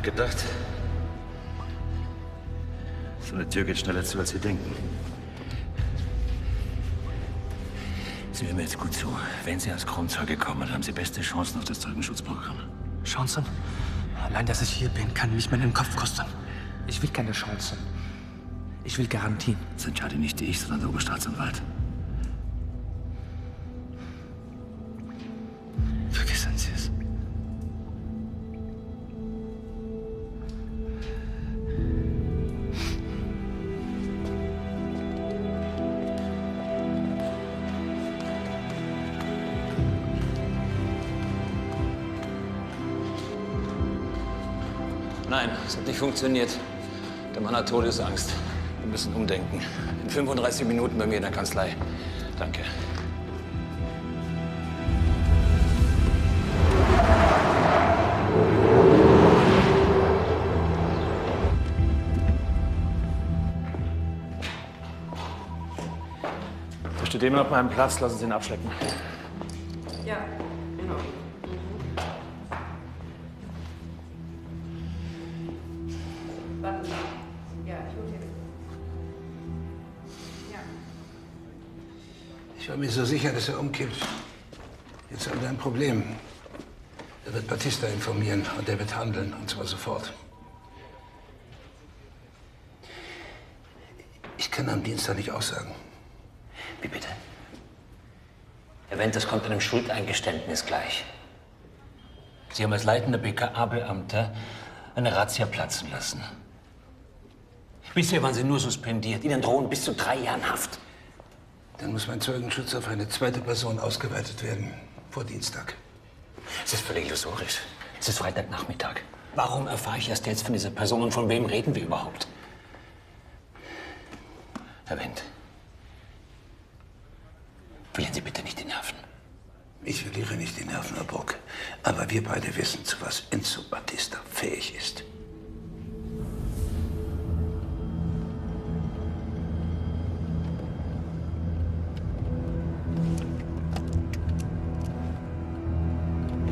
nachgedacht? So eine Tür geht schneller zu, als Sie denken. Sie hören mir jetzt gut zu. Wenn Sie als Kronzeuge kommen, haben Sie beste Chancen auf das Zeugenschutzprogramm. Chancen? Allein, dass ich hier bin, kann mich meinen Kopf kosten. Ich will keine Chancen. Ich will Garantien. Das entscheide nicht ich, sondern der Oberstaatsanwalt. Vergessen Sie es. Nein, es hat nicht funktioniert. Der Mann hat Todesangst. Wir müssen umdenken. In 35 Minuten bei mir in der Kanzlei. Danke. Da steht immer auf meinem Platz. Lassen Sie ihn abschleppen. Ja, genau. Warten Sie. Ja, ich hole jetzt. Ja. Ich war mir so sicher, dass er umkippt. Jetzt haben wir ein Problem. Er wird Batista informieren und er wird handeln, und zwar sofort. Ich kann am Dienstag nicht aussagen. Wie bitte? Herr Wendt, das kommt einem Schuldeingeständnis gleich. Sie haben als leitender BKA-Beamter eine Razzia platzen lassen. Bisher waren Sie nur suspendiert. Ihnen drohen bis zu 3 Jahren Haft. Dann muss mein Zeugenschutz auf eine zweite Person ausgeweitet werden. Vor Dienstag. Es ist völlig illusorisch. Es ist Freitagnachmittag. Warum erfahre ich erst jetzt von dieser Person und von wem reden wir überhaupt? Herr Wendt, verlieren Sie bitte nicht die Nerven. Ich verliere nicht die Nerven, Herr Bruck. Aber wir beide wissen, zu was Enzo Batista fähig ist.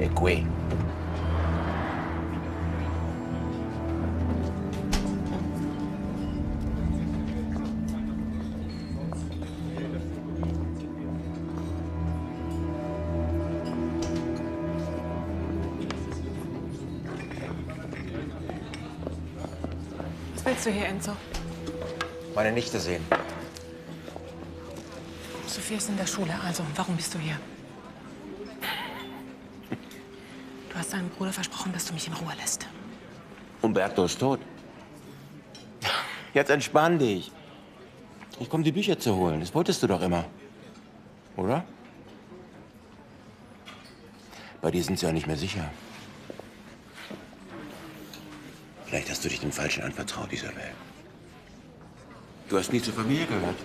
E qui. Was willst du hier, Enzo? Meine Nichte sehen. Sophia ist in der Schule, also warum bist du hier? Du hast deinem Bruder versprochen, dass du mich in Ruhe lässt. Umberto ist tot. Jetzt entspann dich. Ich komme, die Bücher zu holen. Das wolltest du doch immer. Oder? Bei dir sind sie auch nicht mehr sicher. Vielleicht hast du dich dem Falschen anvertraut, Isabel. Du hast nie zur Familie gehört.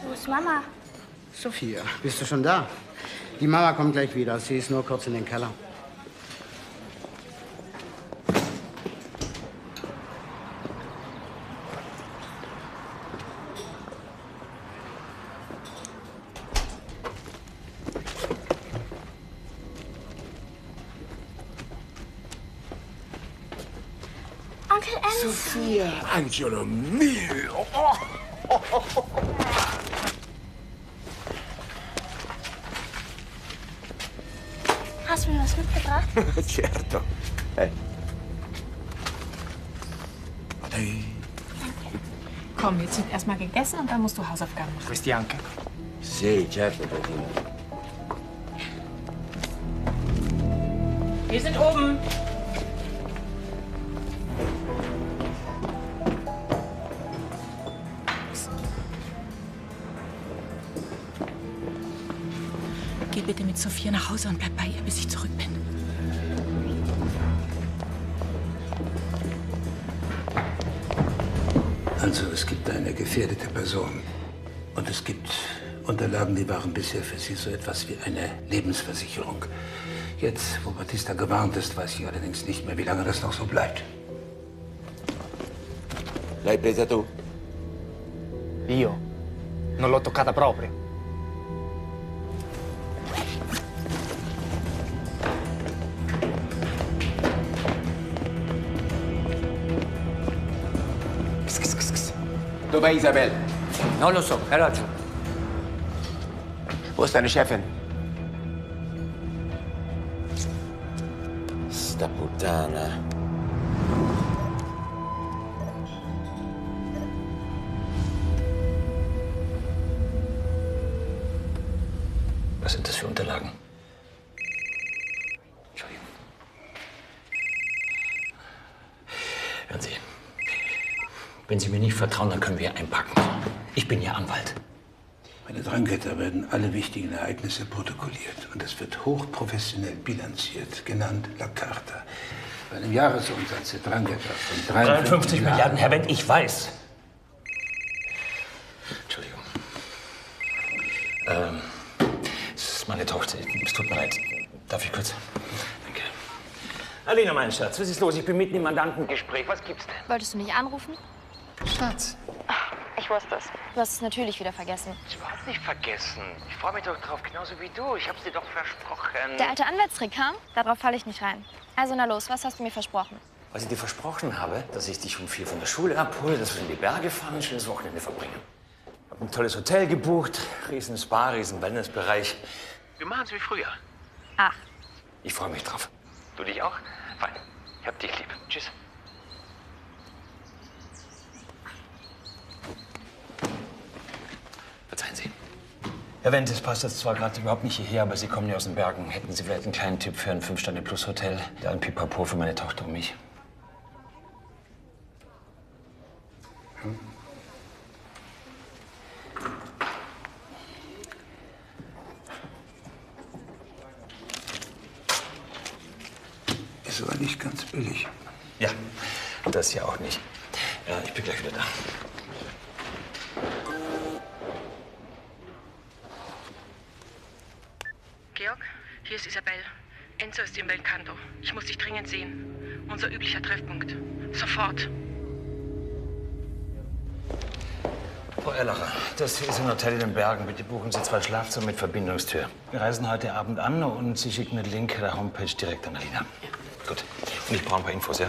Wo ist Mama? Sophia, bist du schon da? Die Mama kommt gleich wieder. Sie ist nur kurz in den Keller. Onkel Enzo. Sophia, Angelo mio. Hast du mir was mitgebracht? Certo. Hey. Komm, jetzt wird erstmal gegessen und dann musst du Hausaufgaben machen. Christianke. Sì, certo, Bettina. Wir sind oben. Geh bitte mit Sophia nach Hause und bleib bei ihr, bis ich zurück bin. Also, es gibt eine gefährdete Person. Und es gibt Unterlagen, die waren bisher für Sie so etwas wie eine Lebensversicherung. Jetzt, wo Batista gewarnt ist, weiß ich allerdings nicht mehr, wie lange das noch so bleibt. L'hai presa tu? Io non l'ho toccata proprio. Dov'è Isabel? Non lo so, hai ragione. Wo ist deine Chefin? Sta puttana. Was sind das für Unterlagen? Entschuldigung. Hören Sie, wenn Sie mir nicht vertrauen, dann können wir einpacken. Ich bin Ihr Anwalt. Meine Dranghätter werden alle wichtigen Ereignisse protokolliert und es wird hochprofessionell bilanziert, genannt La Carta. Bei einem Jahresumsatz der Dranghätter von 53 Milliarden, Herr Wendt, ich weiß. Entschuldigung. Es ist meine Tochter. Es tut mir leid. Darf ich kurz? Danke. Alina, mein Schatz, was ist los? Ich bin mitten im Mandantengespräch. Was gibt's denn? Wolltest du nicht anrufen? Schatz. Ich wusste es. Du hast es natürlich wieder vergessen. Ich hab's überhaupt nicht vergessen. Ich freue mich doch drauf, genauso wie du. Ich hab's dir doch versprochen. Der alte Anwaltstrick kam? Darauf falle ich nicht rein. Also na los, was hast du mir versprochen? Was ich dir versprochen habe, dass ich dich um 4 von der Schule abhole, dass wir in die Berge fahren und ein schönes Wochenende verbringen. Ich habe ein tolles Hotel gebucht, riesen Spa, riesen Wellnessbereich. Wir machen es wie früher. Ach. Ich freue mich drauf. Du dich auch? Fein. Ich hab dich lieb. Tschüss. Verzeihen Sie. Herr Wendt, es passt jetzt zwar gerade überhaupt nicht hierher, aber Sie kommen ja aus den Bergen. Hätten Sie vielleicht einen kleinen Tipp für ein 5-Sterne-Plus-Hotel? Da ein Pipapo für meine Tochter und mich. Ist aber nicht ganz billig. Ja, das ja auch nicht. Ich bin gleich wieder da. Georg, hier ist Isabel. Enzo ist im Belcanto. Ich muss dich dringend sehen. Unser üblicher Treffpunkt. Sofort. Frau Erlacher, das hier ist ein Hotel in den Bergen. Bitte buchen Sie 2 Schlafzimmer mit Verbindungstür. Wir reisen heute Abend an und Sie schicken den Link der Homepage direkt an Alina. Gut. Und ich brauche ein paar Infos, ja?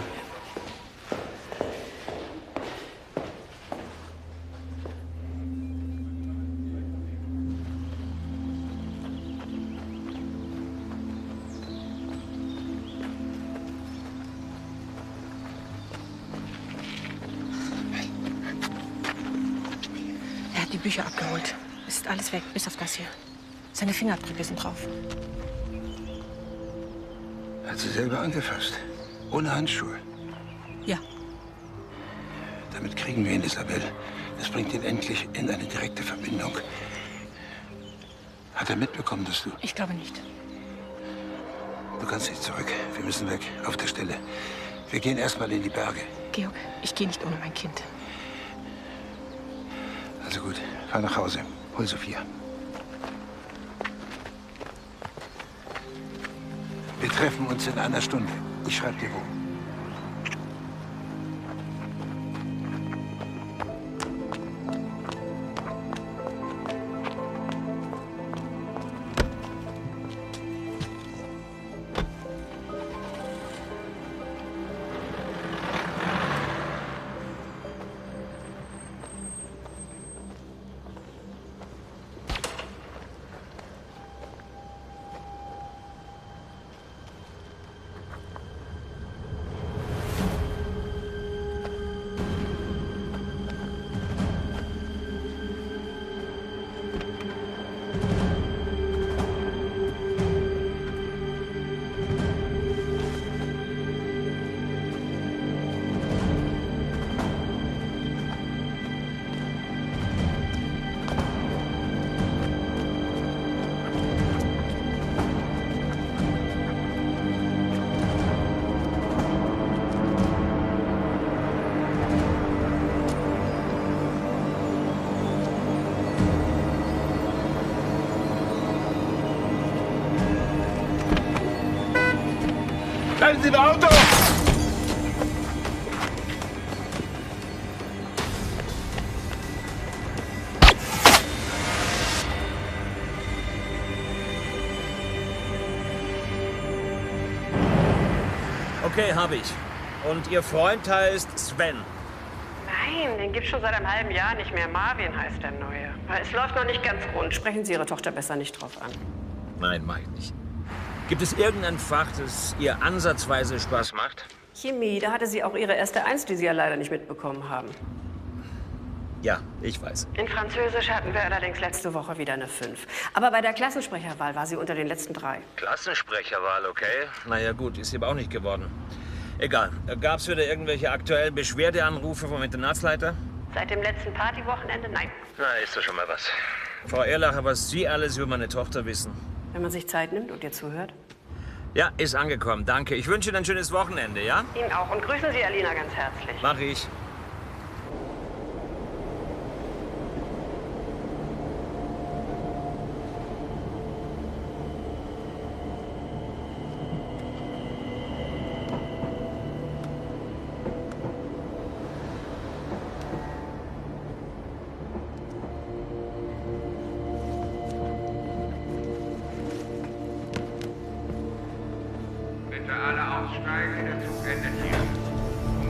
Er hat die Bücher abgeholt. Es ist alles weg, bis auf das hier. Seine Fingerabdrücke sind drauf. Hat sie selber angefasst. Ohne Handschuhe. Ja. Damit kriegen wir ihn, Isabel. Das bringt ihn endlich in eine direkte Verbindung. Hat er mitbekommen, dass du... Ich glaube nicht. Du kannst nicht zurück. Wir müssen weg. Auf der Stelle. Wir gehen erstmal in die Berge. Georg, ich gehe nicht ohne mein Kind. Also gut, fahr nach Hause. Hol Sophia. Wir treffen uns in einer Stunde. Ich schreibe dir wo. Bleiben Sie im Auto! Okay, habe ich. Und Ihr Freund heißt Sven. Nein, den gibt's schon seit einem halben Jahr nicht mehr. Marvin heißt der Neue. Aber es läuft noch nicht ganz rund. Sprechen Sie Ihre Tochter besser nicht drauf an. Nein, mach ich nicht. Gibt es irgendein Fach, das ihr ansatzweise Spaß macht? Chemie, da hatte sie auch ihre erste Eins, die Sie ja leider nicht mitbekommen haben. Ja, ich weiß. In Französisch hatten wir allerdings letzte Woche wieder eine 5. Aber bei der Klassensprecherwahl war sie unter den letzten 3. Klassensprecherwahl, okay. Naja gut, ist sie aber auch nicht geworden. Egal. Gab's wieder irgendwelche aktuellen Beschwerdeanrufe vom Internatsleiter? Seit dem letzten Partywochenende, nein. Na, ist doch schon mal was. Frau Erlacher, was Sie alles über meine Tochter wissen. Wenn man sich Zeit nimmt und ihr zuhört. Ja, ist angekommen. Danke. Ich wünsche Ihnen ein schönes Wochenende, ja? Ihnen auch. Und grüßen Sie Alina ganz herzlich. Mach ich. Bitte alle aussteigen, der Zug endet hier.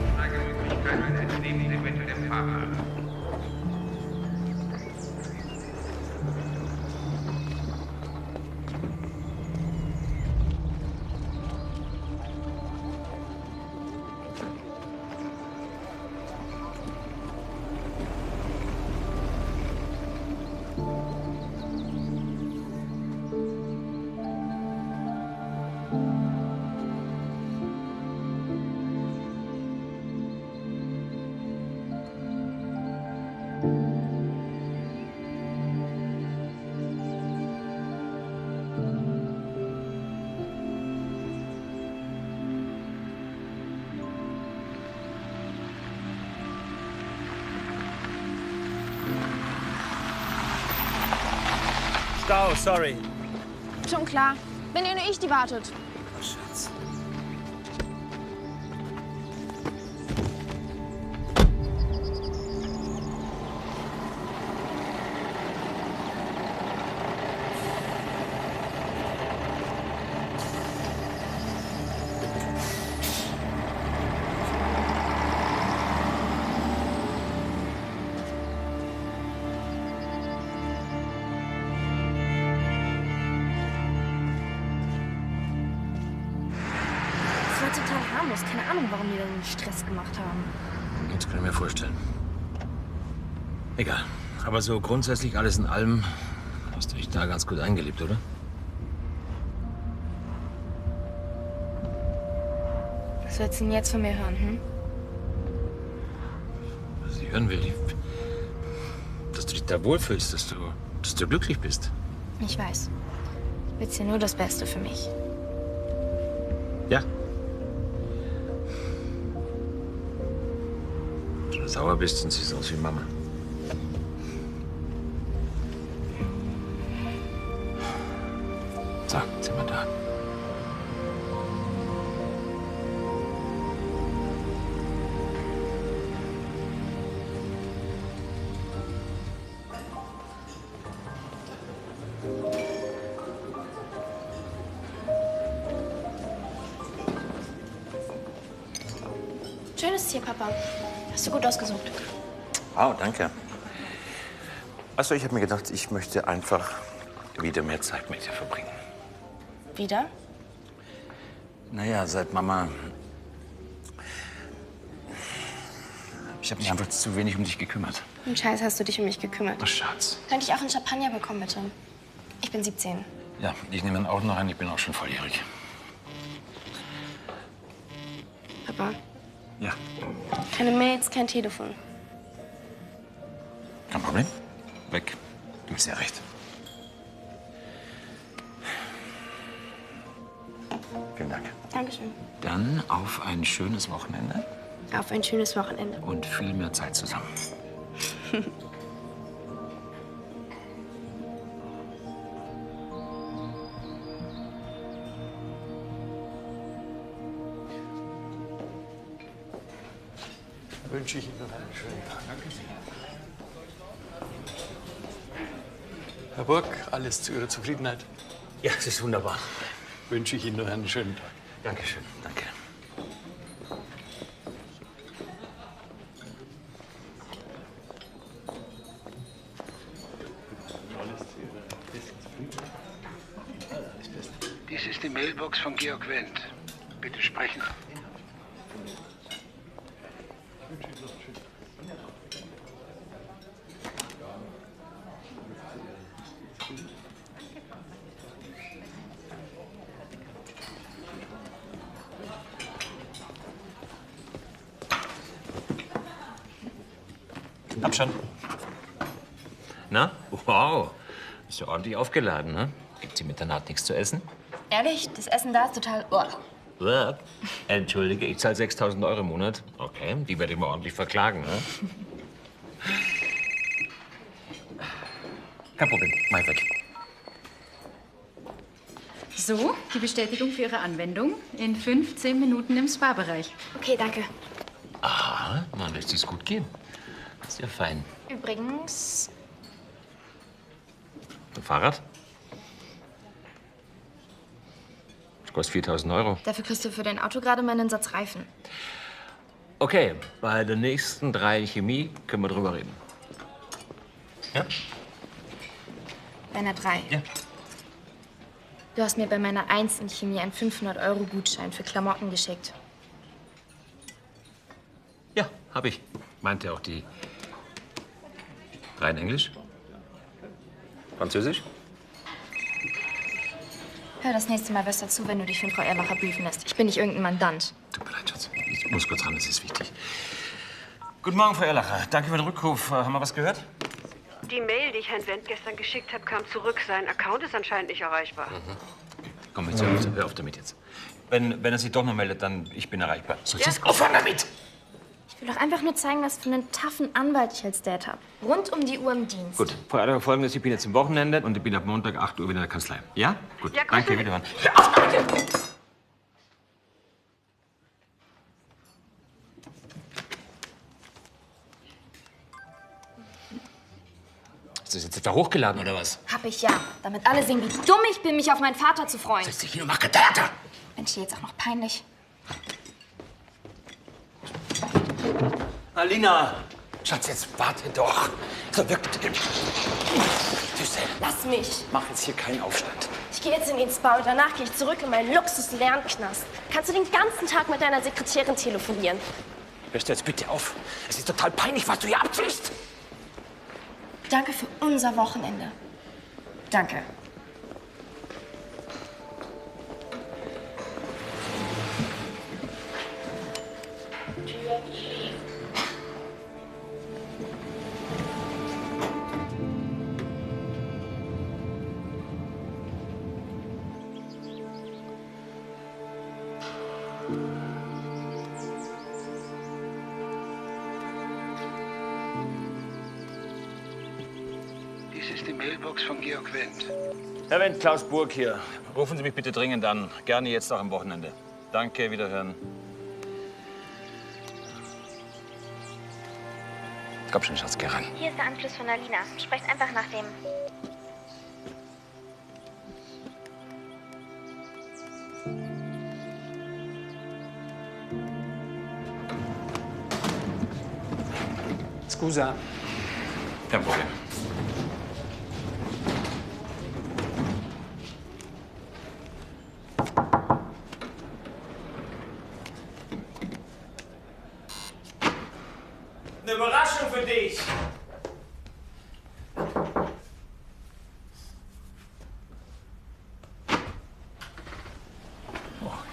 Umsteigemöglichkeiten entnehmen Sie bitte dem Fahrer. Stau, sorry. Schon klar. Bin ja nur ich, die wartet. Oh, Schatz. Das war total harmlos. Keine Ahnung, warum die da so einen Stress gemacht haben. Das kann ich mir vorstellen. Egal. Aber so grundsätzlich alles in allem hast du dich da ganz gut eingelebt, oder? Was willst du denn jetzt von mir hören, hm? Was ich hören will, dass du dich da wohlfühlst, dass du glücklich bist. Ich weiß. Du willst ja nur das Beste für mich. Ja. Wenn du sauer bist, dann siehst du aus wie Mama. So, jetzt sind wir da. Schönes Tier, Papa. Hast du gut ausgesucht. Wow, danke. Also ich habe mir gedacht, ich möchte einfach wieder mehr Zeit mit dir verbringen. Wieder? Naja, seit Mama... Ich habe mich einfach zu wenig um dich gekümmert. Und Scheiß, hast du dich um mich gekümmert. Ach, Schatz. Könnte ich auch einen Champagner bekommen, bitte? Ich bin 17. Ja, ich nehme dann auch noch einen. Ich bin auch schon volljährig. Papa, Ja, keine Mails, kein Telefon. kein Problem. Weg. Du hast ja recht. Vielen Dank. Dankeschön. Dann auf ein schönes Wochenende Auf ein schönes Wochenende. und viel mehr Zeit zusammen. Wünsche ich Ihnen noch einen schönen Tag. Danke sehr. Herr Burg, alles zu Ihrer Zufriedenheit? Ja, es ist wunderbar. Wünsche ich Ihnen noch einen schönen Tag. Dankeschön, danke. Dies ist die Mailbox von Georg Wendt. Bitte sprechen. Hab schon. Na? Wow. Ist ja ordentlich aufgeladen, ne? Gibt's hier Mitternacht nichts zu essen? Ehrlich, das Essen da ist total... Oh. Entschuldige, ich zahle 6.000 Euro im Monat. Okay, die werde ich mal ordentlich verklagen, ne? Kein Problem, mach ich weg. So, die Bestätigung für Ihre Anwendung in 15 Minuten im Spa-Bereich. Okay, danke. Aha, man lässt sich's gut gehen. Ist ja fein. Übrigens... Ein Fahrrad? Das kostet 4.000 Euro. Dafür kriegst du für dein Auto gerade mal einen Satz Reifen. Okay, bei der nächsten 3 Chemie können wir drüber reden. Ja? Bei einer 3. Ja. Du hast mir bei meiner 1 in Chemie einen 500-Euro-Gutschein für Klamotten geschickt. Ja, hab ich. Meinte auch die 3 in Englisch? Französisch? Hör das nächste Mal besser zu, wenn du dich von Frau Erlacher briefen lässt. Ich bin nicht irgendein Mandant. Tut mir leid, Schatz. Ich muss kurz ran, das ist wichtig. Guten Morgen, Frau Erlacher. Danke für den Rückruf. Haben wir was gehört? Die Mail, die ich Herrn Wendt gestern geschickt habe, kam zurück. Sein Account ist anscheinend nicht erreichbar. Komm, jetzt hör auf damit jetzt. Wenn er sich doch noch meldet, dann ich bin erreichbar. Soll ich Ja. jetzt aufhören damit? Ich will doch einfach nur zeigen, was für einen taffen Anwalt ich als Dad habe. Rund um die Uhr im Dienst. Gut, Frau Erlacher, Folgendes. Ich bin jetzt am Wochenende und ich bin ab Montag 8 Uhr wieder in der Kanzlei. Ja? Gut, Ja, danke, gut. wiederhören. Hör auf damit! Ist das jetzt etwa hochgeladen, oder was? Hab ich ja. Damit alle sehen, wie dumm ich bin, mich auf meinen Vater zu freuen. Setz dich hin und mach Theater! Mensch, dir jetzt auch noch peinlich. Alina! Schatz, jetzt warte doch. So, wirklich. Süße. Lass mich. Mach jetzt hier keinen Aufstand. Ich gehe jetzt in den Spa und danach gehe ich zurück in meinen Luxus-Lernknast. Kannst du den ganzen Tag mit deiner Sekretärin telefonieren? Hörst du jetzt bitte auf? Es ist total peinlich, was du hier abziehst. Danke für unser Wochenende. Danke. Dies ist die Mailbox von Georg Wendt. Herr Wendt, Klaus Burg hier. Rufen Sie mich bitte dringend an. Gerne jetzt auch am Wochenende. Danke, wiederhören. Komm schon, Schatz, geh ran. Hier ist der Anschluss von Alina. Sprecht einfach nach dem. Scusa. Kein Problem. Eine Überraschung für dich.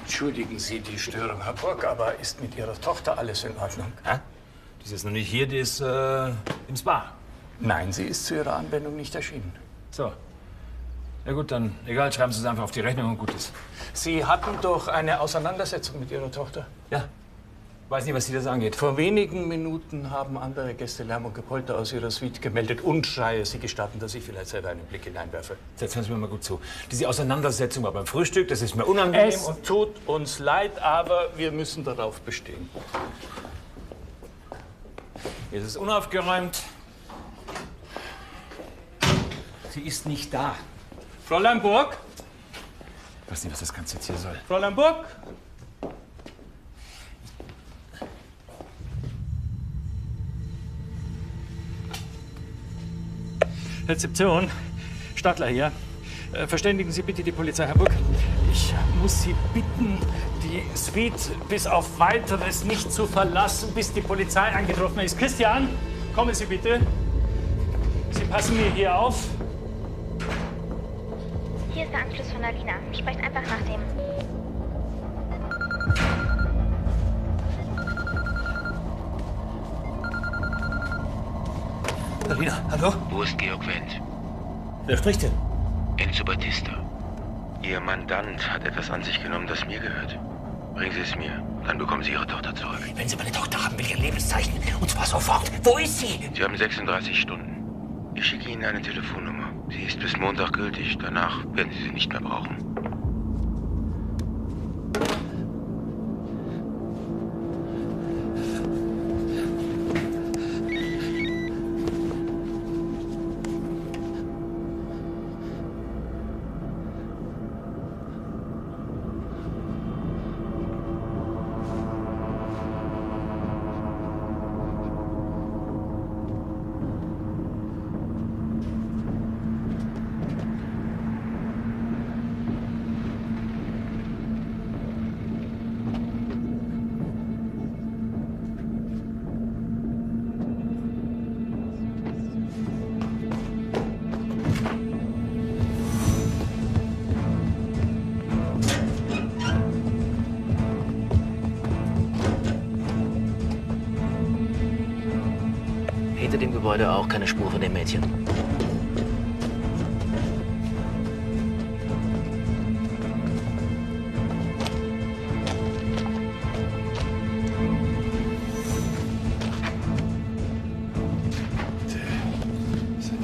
Entschuldigen Sie die Störung, Herr Burg, aber ist mit Ihrer Tochter alles in Ordnung? Hä? Die ist jetzt noch nicht hier, die ist im Spa. Nein, sie ist zu Ihrer Anwendung nicht erschienen. So. Ja gut, dann egal, schreiben Sie es einfach auf die Rechnung und gut ist. Sie hatten doch eine Auseinandersetzung mit Ihrer Tochter. Ja. Weiß nicht, was Sie das angeht. Vor wenigen Minuten haben andere Gäste Lärm und Gepolter aus Ihrer Suite gemeldet und Schreie. Sie gestatten, dass ich vielleicht selber einen Blick hineinwerfe. Jetzt hören Sie mir mal gut zu. Diese Auseinandersetzung war beim Frühstück, das ist mir unangenehm. Es tut uns leid, aber wir müssen darauf bestehen. Hier ist es unaufgeräumt. Sie ist nicht da. Fräulein Burg? Ich weiß nicht, was das Ganze jetzt hier soll. Fräulein Burg? Rezeption. Stadler hier. Verständigen Sie bitte die Polizei, Herr Burg. Ich muss Sie bitten, die Suite bis auf Weiteres nicht zu verlassen, bis die Polizei eingetroffen ist. Christian, kommen Sie bitte. Sie passen mir hier auf. Hier ist der Anschluss von Alina. Sprecht einfach nach dem. Alina, hallo? Wo ist Georg Wendt? Wer spricht denn? Enzo Battista. Ihr Mandant hat etwas an sich genommen, das mir gehört. Bringen Sie es mir, dann bekommen Sie Ihre Tochter zurück. Wenn Sie meine Tochter haben will, Ihr Lebenszeichen. Und zwar sofort. Wo ist sie? Sie haben 36 Stunden. Ich schicke Ihnen eine Telefonnummer. Sie ist bis Montag gültig. Danach werden Sie sie nicht mehr brauchen. Hinter dem Gebäude auch keine Spur von dem Mädchen.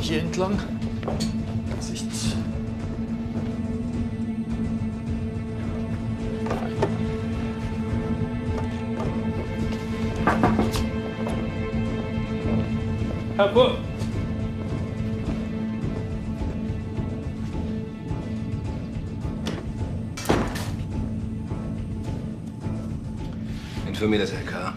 Hier entlang. Sicht. Herr Burg. Informier das LK.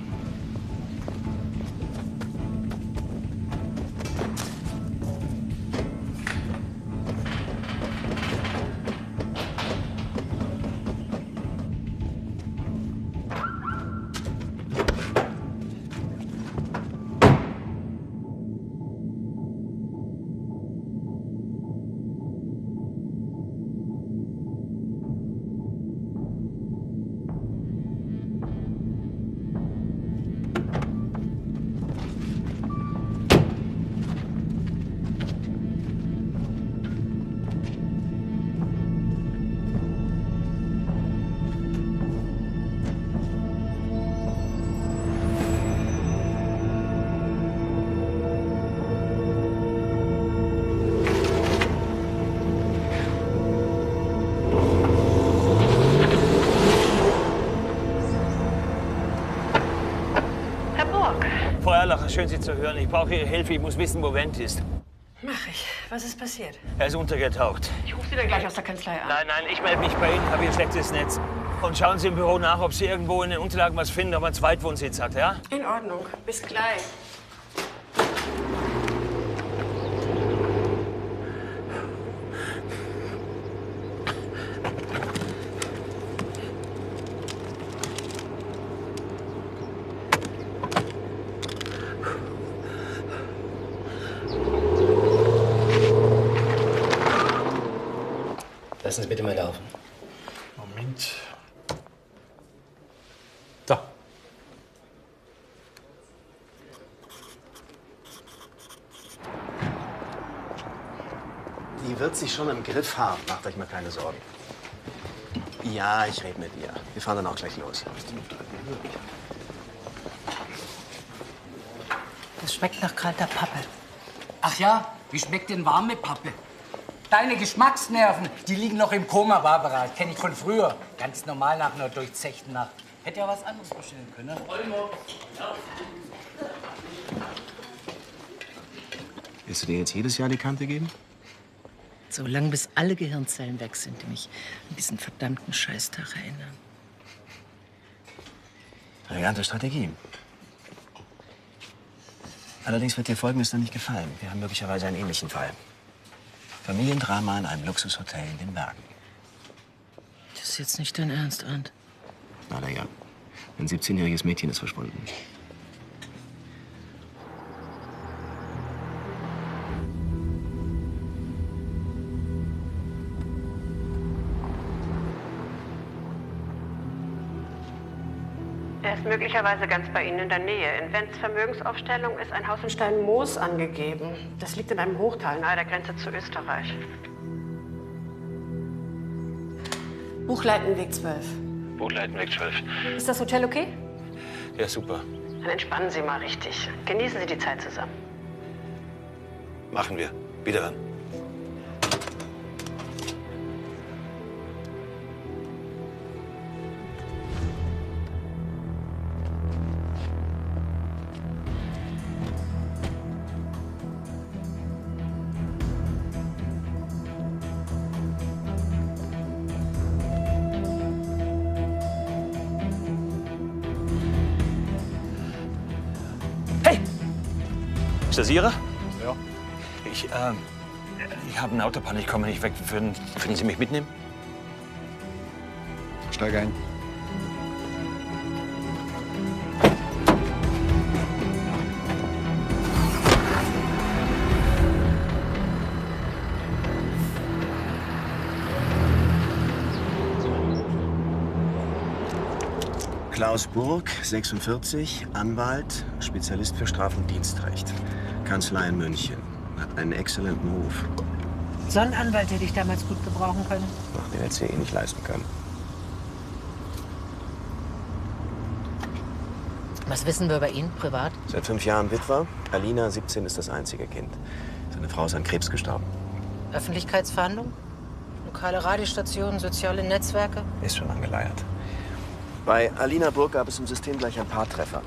Frau Erlacher, schön, Sie zu hören. Ich brauche Ihre Hilfe. Ich muss wissen, wo Wendt ist. Mach ich. Was ist passiert? Er ist untergetaucht. Ich rufe Sie dann gleich aus der Kanzlei an. Nein, ich melde mich bei Ihnen, habe hier schlechtes Netz. Und schauen Sie im Büro nach, ob Sie irgendwo in den Unterlagen was finden, ob er einen Zweitwohnsitz hat, ja? In Ordnung. Bis gleich. Lassen Sie bitte mal laufen. Moment. Da. Die wird sich schon im Griff haben. Macht euch mal keine Sorgen. Ja, ich rede mit ihr. Wir fahren dann auch gleich los. Das schmeckt nach kalter Pappe. Ach ja, wie schmeckt denn warme Pappe? Deine Geschmacksnerven, die liegen noch im Koma, Barbara. Das kenne ich von früher. Ganz normal nach einer durchzechten Nacht. Hätte ja was anderes bestellen können, ne? Willst du dir jetzt jedes Jahr die Kante geben? So lange, bis alle Gehirnzellen weg sind, die mich an diesen verdammten Scheißtag erinnern. Elegante Strategie. Allerdings wird dir Folgendes dann nicht gefallen. Wir haben möglicherweise einen ähnlichen Fall. Familiendrama in einem Luxushotel in den Bergen. Das ist jetzt nicht dein Ernst, Arndt. Leider ja. Ein 17-jähriges Mädchen ist verschwunden. Er ist möglicherweise ganz bei Ihnen in der Nähe. In Wens Vermögensaufstellung ist ein Haus in Steinmoos angegeben. Das liegt in einem Hochtal nahe der Grenze zu Österreich. Buchleitenweg 12. Buchleitenweg 12. Ist das Hotel okay? Ja, super. Dann entspannen Sie mal richtig. Genießen Sie die Zeit zusammen. Machen wir. Wieder ran. Ist das Ihre? Ja. Ich habe einen Autopanne, ich komme nicht weg. Würden Sie mich mitnehmen? Steig ein. Klaus Burg, 46, Anwalt, Spezialist für Straf- und Dienstrecht. Kanzlei in München. Hat einen exzellenten Ruf. So einen Anwalt hätte ich damals gut gebrauchen können. Ach, den hätte sie eh nicht leisten können. Was wissen wir über ihn privat? Seit 5 Jahren Witwer. Alina, 17, ist das einzige Kind. Seine Frau ist an Krebs gestorben. Öffentlichkeitsverhandlung? Lokale Radiostationen, soziale Netzwerke? Ist schon angeleiert. Bei Alina Burg gab es im System gleich ein paar Treffer.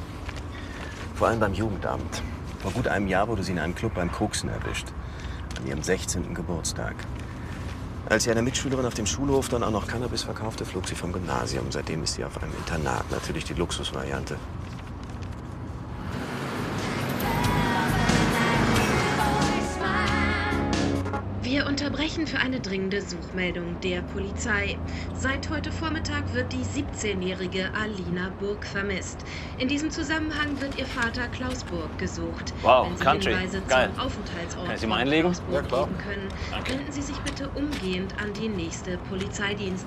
Vor allem beim Jugendamt. Vor gut einem Jahr wurde sie in einem Club beim Koksen erwischt. An ihrem 16. Geburtstag. Als sie einer Mitschülerin auf dem Schulhof dann auch noch Cannabis verkaufte, flog sie vom Gymnasium. Seitdem ist sie auf einem Internat. Natürlich die Luxusvariante. Wir unterbrechen für eine dringende Suchmeldung der Polizei. Seit heute Vormittag wird die 17-jährige Alina Burg vermisst. In diesem Zusammenhang wird ihr Vater Klaus Burg gesucht. Wow, Wenn Sie Country. Hinweise Geil. zum Aufenthaltsort Kann ich Sie mal von einlegen? Klaus Burg Ja, klar. geben können, Danke. wenden Sie sich bitte umgehend an die nächste Polizeidienst.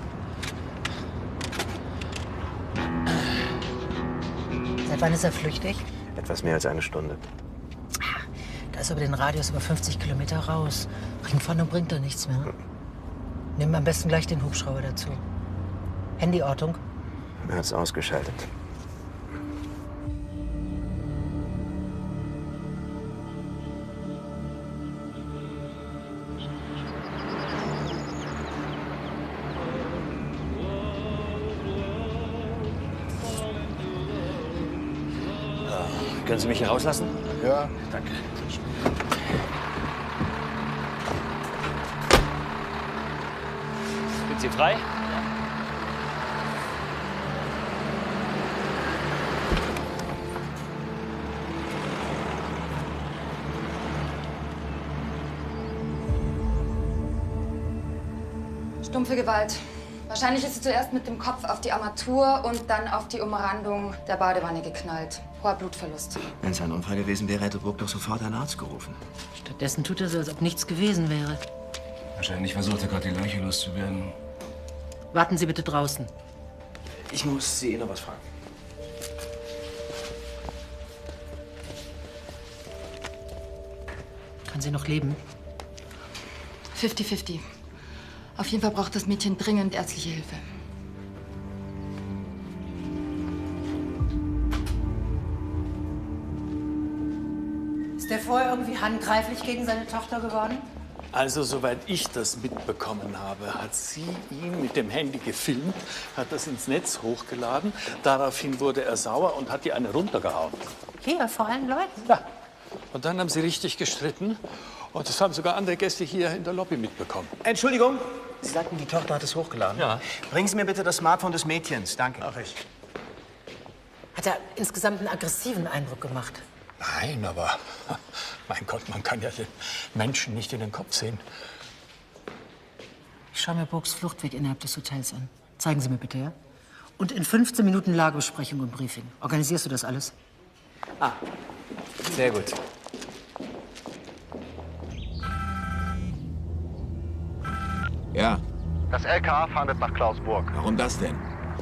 Seit wann ist er flüchtig? Etwas mehr als eine Stunde. Da ist über den Radius über 50 Kilometer raus. Ringfahndung bringt da nichts mehr. Nimm am besten gleich den Hubschrauber dazu. Handyortung? Er hat's ausgeschaltet. Können Sie mich hier rauslassen? Ja. Danke. Sind Sie frei? Stumpfe Gewalt. Wahrscheinlich ist sie zuerst mit dem Kopf auf die Armatur und dann auf die Umrandung der Badewanne geknallt. Hoher Blutverlust. Wenn es ein Unfall gewesen wäre, hätte Burg doch sofort einen Arzt gerufen. Stattdessen tut er so, als ob nichts gewesen wäre. Wahrscheinlich versucht er gerade die Leiche loszuwerden. Warten Sie bitte draußen. Ich muss Sie noch was fragen. Kann sie noch leben? 50-50. Auf jeden Fall braucht das Mädchen dringend ärztliche Hilfe. Ist der vorher irgendwie handgreiflich gegen seine Tochter geworden? Also, soweit ich das mitbekommen habe, hat sie ihn mit dem Handy gefilmt, hat das ins Netz hochgeladen. Daraufhin wurde er sauer und hat ihr eine runtergehauen. Hier, vor allen Leuten? Ja. Und dann haben Sie richtig gestritten. Und das haben sogar andere Gäste hier in der Lobby mitbekommen. Entschuldigung, Sie sagten, die Tochter hat es hochgeladen. Ja. Bringen Sie mir bitte das Smartphone des Mädchens. Danke. Ach, ich. Hat er insgesamt einen aggressiven Eindruck gemacht? Nein, aber mein Gott, man kann ja den Menschen nicht in den Kopf sehen. Ich schaue mir Burgs Fluchtweg innerhalb des Hotels an. Zeigen Sie mir bitte, ja? Und in 15 Minuten Lagebesprechung und Briefing. Organisierst du das alles? Ah, sehr gut. Ja, Das LKA fahndet nach Klausburg. warum das denn?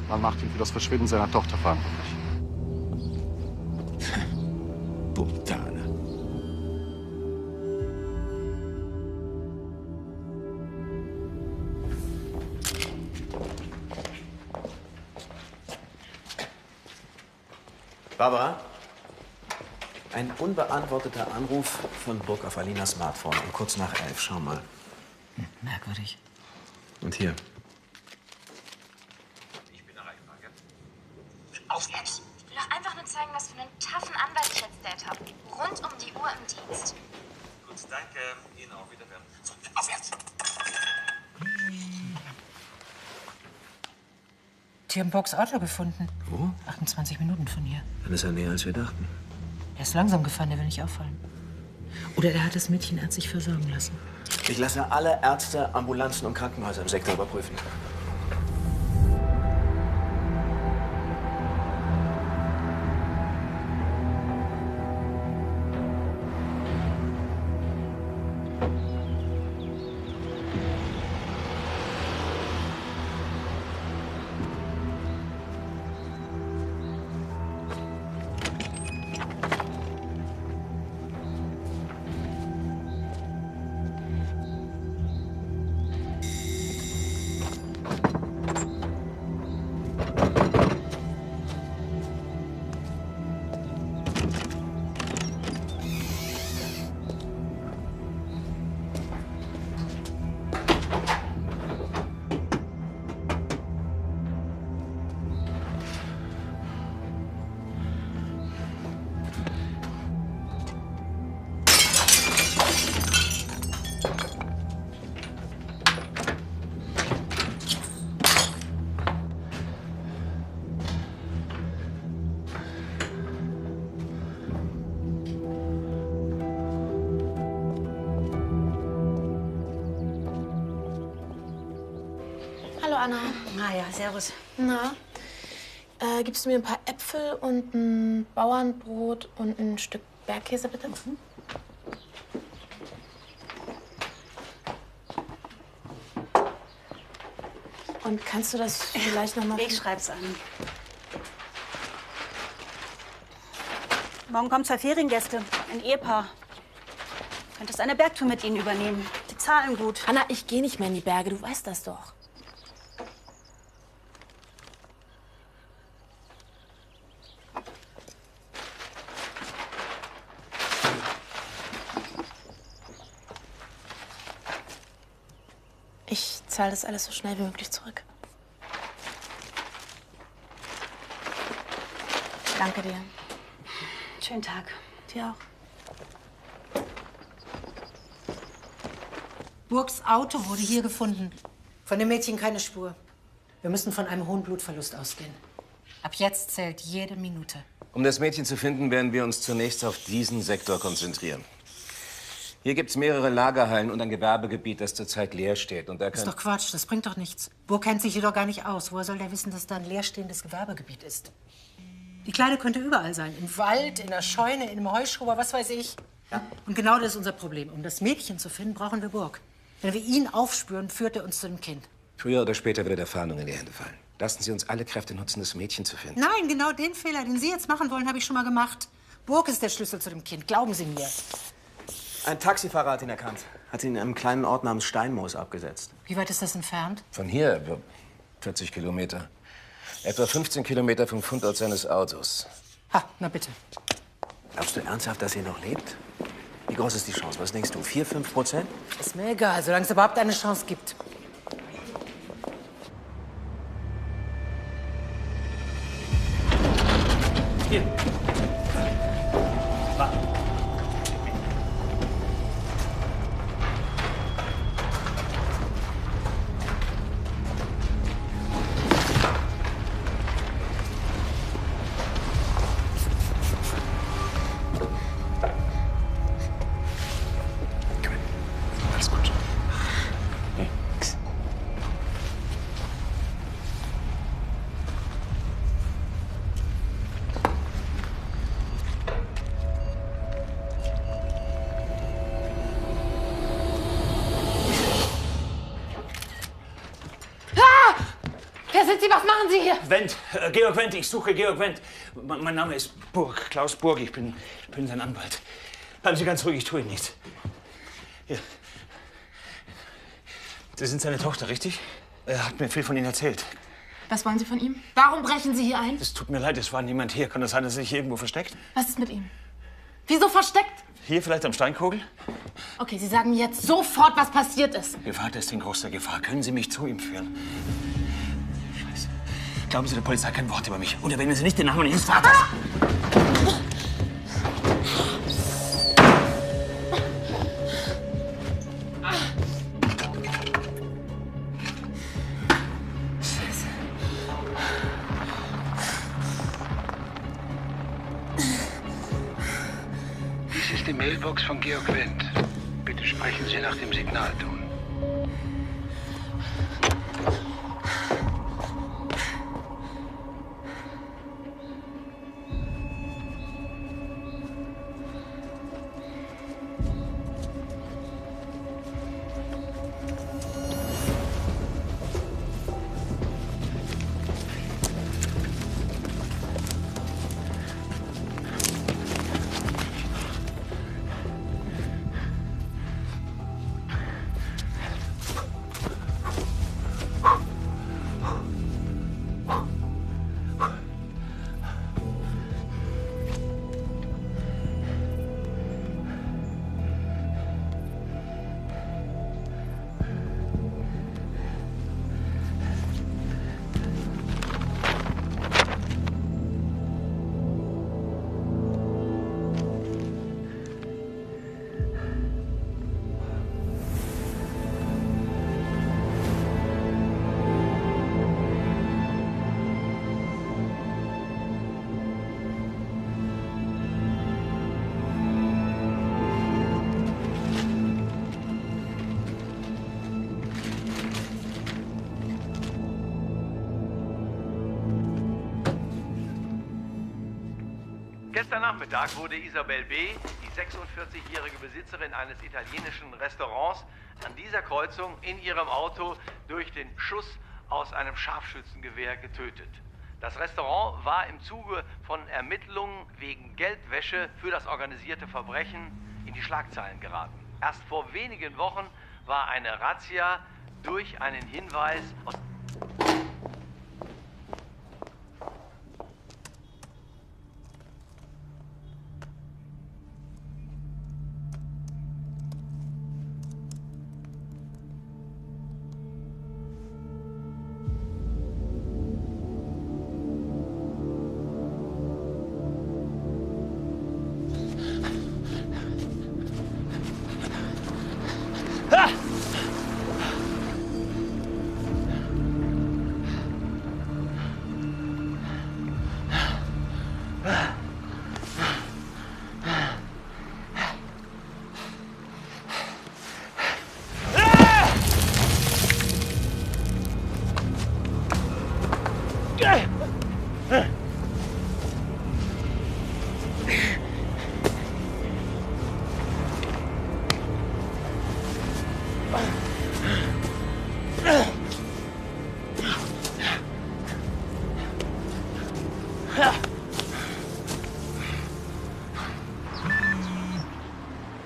Man macht ihn für das Verschwinden seiner Tochter verantwortlich. Puttana. Barbara? Ein unbeantworteter Anruf von Burg auf Alinas Smartphone um kurz nach 11. Schau mal. Merkwürdig. Und hier. Auf jetzt! Ich will doch einfach nur zeigen, was für einen taffen Anwalt ich als Dad habe. Rund um die Uhr im Dienst. Gut, danke. Ihnen auch wiederhören. So, aufwärts! Die haben Burgs Auto gefunden. Wo? 28 Minuten von hier. Dann ist er näher, als wir dachten. Er ist langsam gefahren, der will nicht auffallen. Oder er hat das Mädchen ärztlich versorgen lassen. Ich lasse alle Ärzte, Ambulanzen und Krankenhäuser im Sektor überprüfen. Hallo Anna. Ah ja, servus. Na, gibst du mir ein paar Äpfel und ein Bauernbrot und ein Stück Bergkäse, bitte? Und kannst du das vielleicht noch mal... Ich schreib's an. Morgen kommen 2 Feriengäste, ein Ehepaar. Du könntest eine Bergtour mit ihnen übernehmen. Die zahlen gut. Anna, ich gehe nicht mehr in die Berge, du weißt das doch. Ich zahle das alles so schnell wie möglich zurück. Danke dir. Schönen Tag. Dir auch. Burgs Auto wurde hier gefunden. Von dem Mädchen keine Spur. Wir müssen von einem hohen Blutverlust ausgehen. Ab jetzt zählt jede Minute. Um das Mädchen zu finden, werden wir uns zunächst auf diesen Sektor konzentrieren. Hier gibt's mehrere Lagerhallen und ein Gewerbegebiet, das zurzeit leer steht. Und da Das ist doch Quatsch, das bringt doch nichts. Burg kennt sich hier doch gar nicht aus. Woher soll der wissen, dass da ein leerstehendes Gewerbegebiet ist? Die Kleine könnte überall sein. Im Wald, in der Scheune, in einem Heuschreber, was weiß ich. Ja. Und genau das ist unser Problem. Um das Mädchen zu finden, brauchen wir Burg. Wenn wir ihn aufspüren, führt er uns zu dem Kind. Früher oder später wird der Fahndung in die Hände fallen. Lassen Sie uns alle Kräfte nutzen, das Mädchen zu finden. Nein, genau den Fehler, den Sie jetzt machen wollen, habe ich schon mal gemacht. Burg ist der Schlüssel zu dem Kind, glauben Sie mir. Ein Taxifahrer hat ihn erkannt. Hat ihn in einem kleinen Ort namens Steinmoos abgesetzt. Wie weit ist das entfernt? Von hier etwa 40 Kilometer. Etwa 15 Kilometer vom Fundort seines Autos. Ha, na bitte. Glaubst du ernsthaft, dass er noch lebt? Wie groß ist die Chance? Was denkst du? 4-5%? Ist mir egal, solange es überhaupt eine Chance gibt. Hier. sind Sie? Was machen Sie hier? Wendt, Georg Wendt, ich suche Georg Wendt. Mein Name ist Burg, Klaus Burg, ich bin sein Anwalt. Bleiben Sie ganz ruhig, ich tue Ihnen nichts. Hier. Sie sind seine Tochter, richtig? Er hat mir viel von Ihnen erzählt. Was wollen Sie von ihm? Warum brechen Sie hier ein? Es tut mir leid, es war niemand hier. Kann das sein, dass er sich irgendwo versteckt? Was ist mit ihm? Wieso versteckt? Hier vielleicht am Steinkogel? Okay, Sie sagen mir jetzt sofort, was passiert ist. Ihr Vater ist in großer Gefahr. Können Sie mich zu ihm führen? Scheiße. Glauben Sie der Polizei kein Wort über mich. Und erwähnen Sie nicht den Namen Ihres Vaters. Dies ist die Mailbox von Georg Wendt. Bitte sprechen Sie nach dem Signalton. Gestern Nachmittag wurde Isabel B., die 46-jährige Besitzerin eines italienischen Restaurants, an dieser Kreuzung in ihrem Auto durch den Schuss aus einem Scharfschützengewehr getötet. Das Restaurant war im Zuge von Ermittlungen wegen Geldwäsche für das organisierte Verbrechen in die Schlagzeilen geraten. Erst vor wenigen Wochen war eine Razzia durch einen Hinweis aus...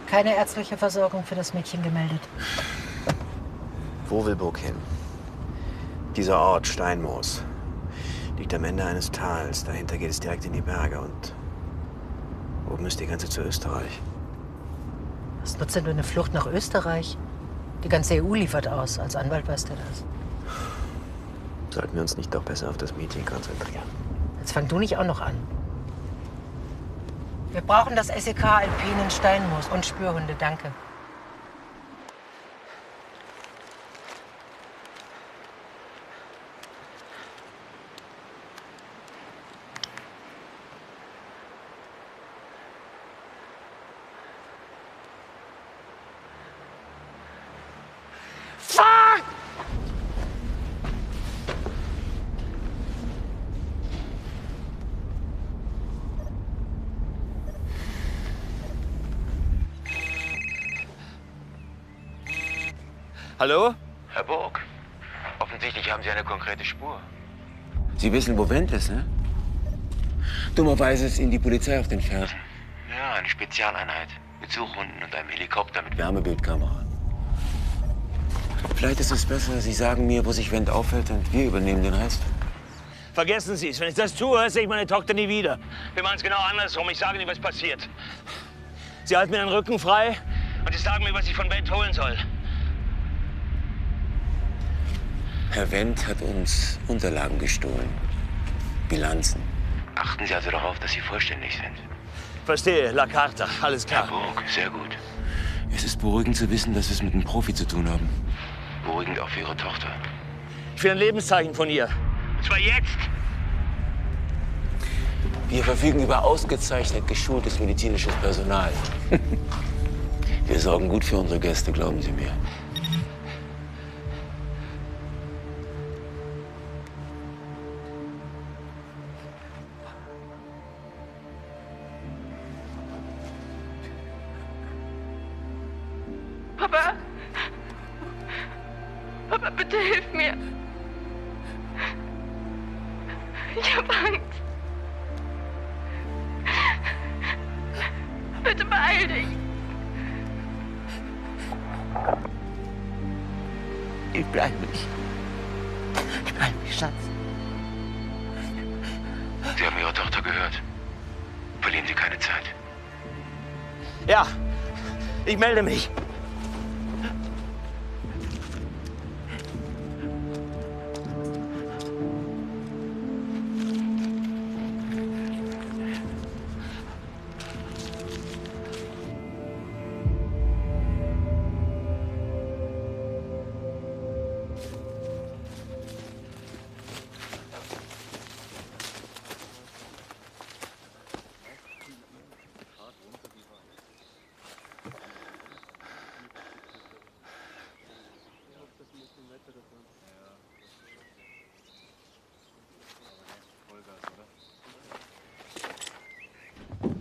Keine ärztliche Versorgung für das Mädchen gemeldet. Wo will Burg hin? Dieser Ort, Steinmoos, liegt am Ende eines Tals. Dahinter geht es direkt in die Berge und oben ist die Grenze zu Österreich. Was nutzt denn nur eine Flucht nach Österreich? Die ganze EU liefert aus. Als Anwalt weißt du das. Sollten wir uns nicht doch besser auf das Meeting konzentrieren? Jetzt fang du nicht auch noch an. Wir brauchen das SEK Alpinen Steinmoos und Spürhunde, danke. Fuck! Hallo? Herr Burg, offensichtlich haben Sie eine konkrete Spur. Sie wissen, wo Wendt ist, ne? Dummerweise ist Ihnen die Polizei auf den Fersen. Ja, eine Spezialeinheit. Mit Suchhunden und einem Helikopter mit Wärmebildkamera. Vielleicht ist es besser, Sie sagen mir, wo sich Wendt aufhält und wir übernehmen den Rest. Vergessen Sie es. Wenn ich das tue, sehe ich meine Tochter nie wieder. Wir machen es genau andersrum. Ich sage Ihnen, was passiert. Sie halten mir den Rücken frei und Sie sagen mir, was ich von Wendt holen soll. Herr Wendt hat uns Unterlagen gestohlen. Bilanzen. Achten Sie also darauf, dass sie vollständig sind. Verstehe, La Carta, alles klar. Herr Burg, sehr gut. Es ist beruhigend zu wissen, dass wir es mit einem Profi zu tun haben. Beruhigend auch für Ihre Tochter. Ich will ein Lebenszeichen von ihr. Und zwar jetzt. Wir verfügen über ausgezeichnet geschultes medizinisches Personal. Wir sorgen gut für unsere Gäste, glauben Sie mir. Papa! Papa, bitte hilf mir! Ich hab Angst! Bitte beeil dich! Ich bleib nicht. Ich bleib nicht, Schatz. Sie haben Ihre Tochter gehört. Verlieren Sie keine Zeit. Ja, ich melde mich.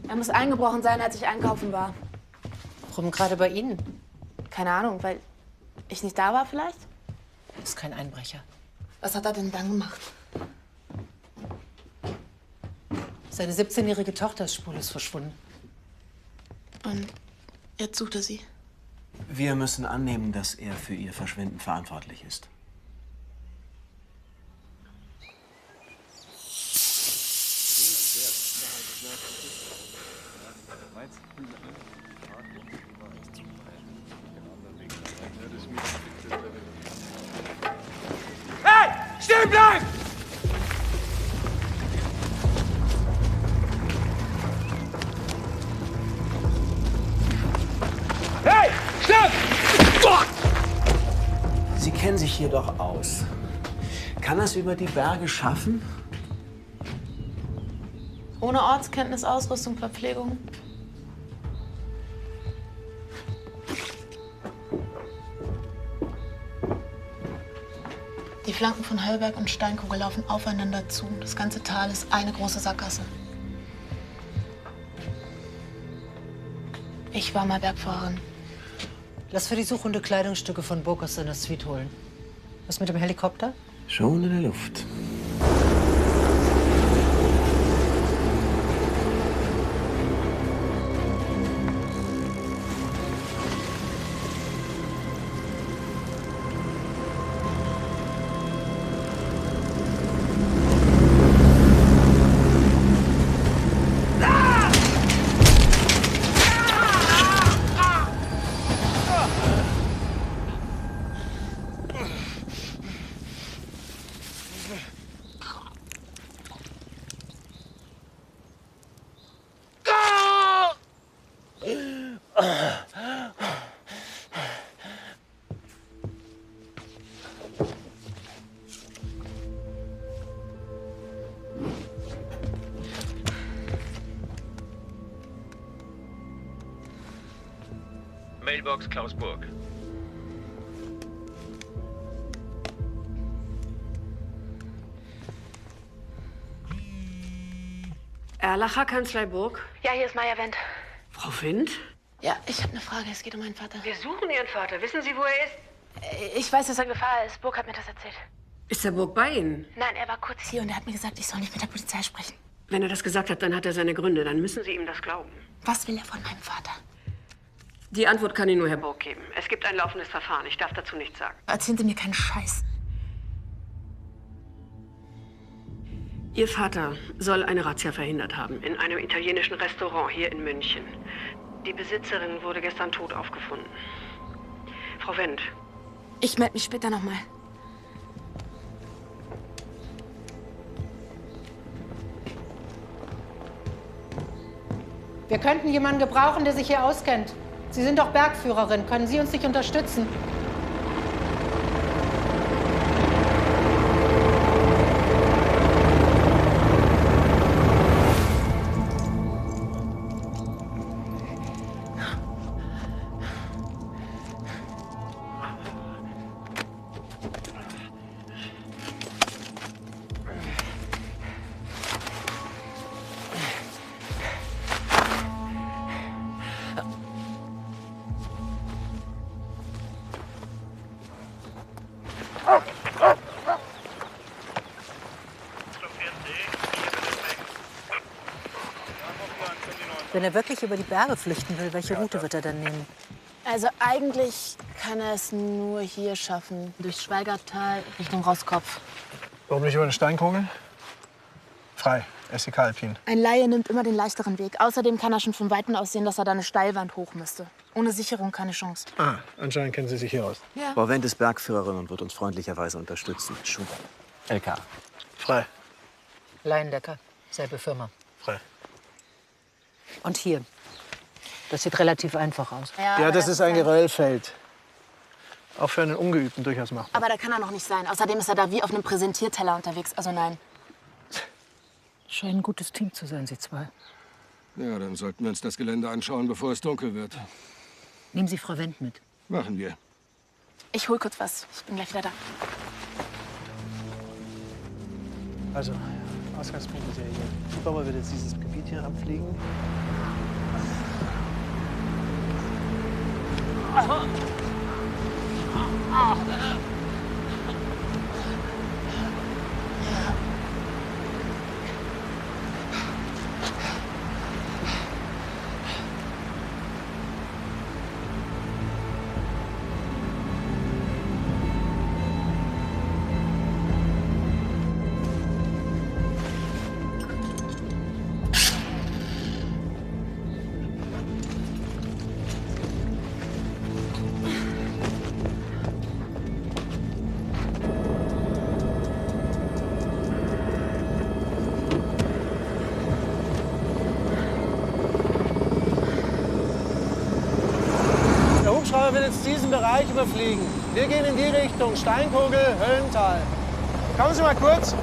Er muss eingebrochen sein, als ich einkaufen war. Warum gerade bei Ihnen? Keine Ahnung, weil ich nicht da war vielleicht? Er ist kein Einbrecher. Was hat er denn dann gemacht? Seine 17-jährige Tochter ist spurlos verschwunden. Und jetzt sucht er sie. Wir müssen annehmen, dass er für ihr Verschwinden verantwortlich ist. Hey! Stehen bleiben! Hey! Stopp! Sie kennen sich hier doch aus. Kann er es über die Berge schaffen? Ohne Ortskenntnis, Ausrüstung, Verpflegung. Die Flanken von Höllberg und Steinkugel laufen aufeinander zu. Das ganze Tal ist eine große Sackgasse. Ich war mal Bergfahrerin. Lass für die Suchhunde Kleidungsstücke von Burg aus seiner Suite holen. Was mit dem Helikopter? Schon in der Luft. Mailbox Klaus Burg. Erlacher, Kanzlei Burg. Ja, hier ist Maya Wendt. Frau Wendt? Ja, ich habe eine Frage. Es geht um meinen Vater. Wir suchen Ihren Vater. Wissen Sie, wo er ist? Ich weiß, dass er in Gefahr ist. Burg hat mir das erzählt. Ist Herr Burg bei Ihnen? Nein, er war kurz hier und er hat mir gesagt, ich soll nicht mit der Polizei sprechen. Wenn er das gesagt hat, dann hat er seine Gründe. Dann müssen Sie ihm das glauben. Was will er von meinem Vater? Die Antwort kann Ihnen nur Herr Burg geben. Es gibt ein laufendes Verfahren. Ich darf dazu nichts sagen. Erzählen Sie mir keinen Scheiß. Ihr Vater soll eine Razzia verhindert haben in einem italienischen Restaurant hier in München. Die Besitzerin wurde gestern tot aufgefunden. Frau Wendt. Ich melde mich später nochmal. Wir könnten jemanden gebrauchen, der sich hier auskennt. Sie sind doch Bergführerin. Können Sie uns nicht unterstützen? Wenn er wirklich über die Berge flüchten will, welche Route wird er dann nehmen? Also eigentlich kann er es nur hier schaffen. Durchs Schweigertal Richtung Roskopf. Warum nicht über den Steinkogel? Frei, SEK Alpin. Ein Laie nimmt immer den leichteren Weg. Außerdem kann er schon von Weitem aus sehen, dass er da eine Steilwand hoch müsste. Ohne Sicherung keine Chance. Ah, anscheinend kennen Sie sich hier aus. Ja. Frau Wendt ist Bergführerin und wird uns freundlicherweise unterstützen. Schuh. LK. Frei. Laiendecker, selbe Firma. Frei. Und hier. Das sieht relativ einfach aus. Ja, das ist ein Geröllfeld. Auch für einen Ungeübten durchaus machbar. Aber da kann er noch nicht sein. Außerdem ist er da wie auf einem Präsentierteller unterwegs. Also nein. Scheinen ein gutes Team zu sein, Sie zwei. Ja, dann sollten wir uns das Gelände anschauen, bevor es dunkel wird. Nehmen Sie Frau Wendt mit. Machen wir. Ich hol kurz was. Ich bin gleich wieder da. Also, Ausgangspunkt ist ja hier. Die Bauer wird jetzt dieses Gebiet hier abfliegen. Der Hubschrauber will jetzt diesen Bereich überfliegen. Wir gehen in die Richtung Steinkogel, Höllental. Kommen Sie mal kurz.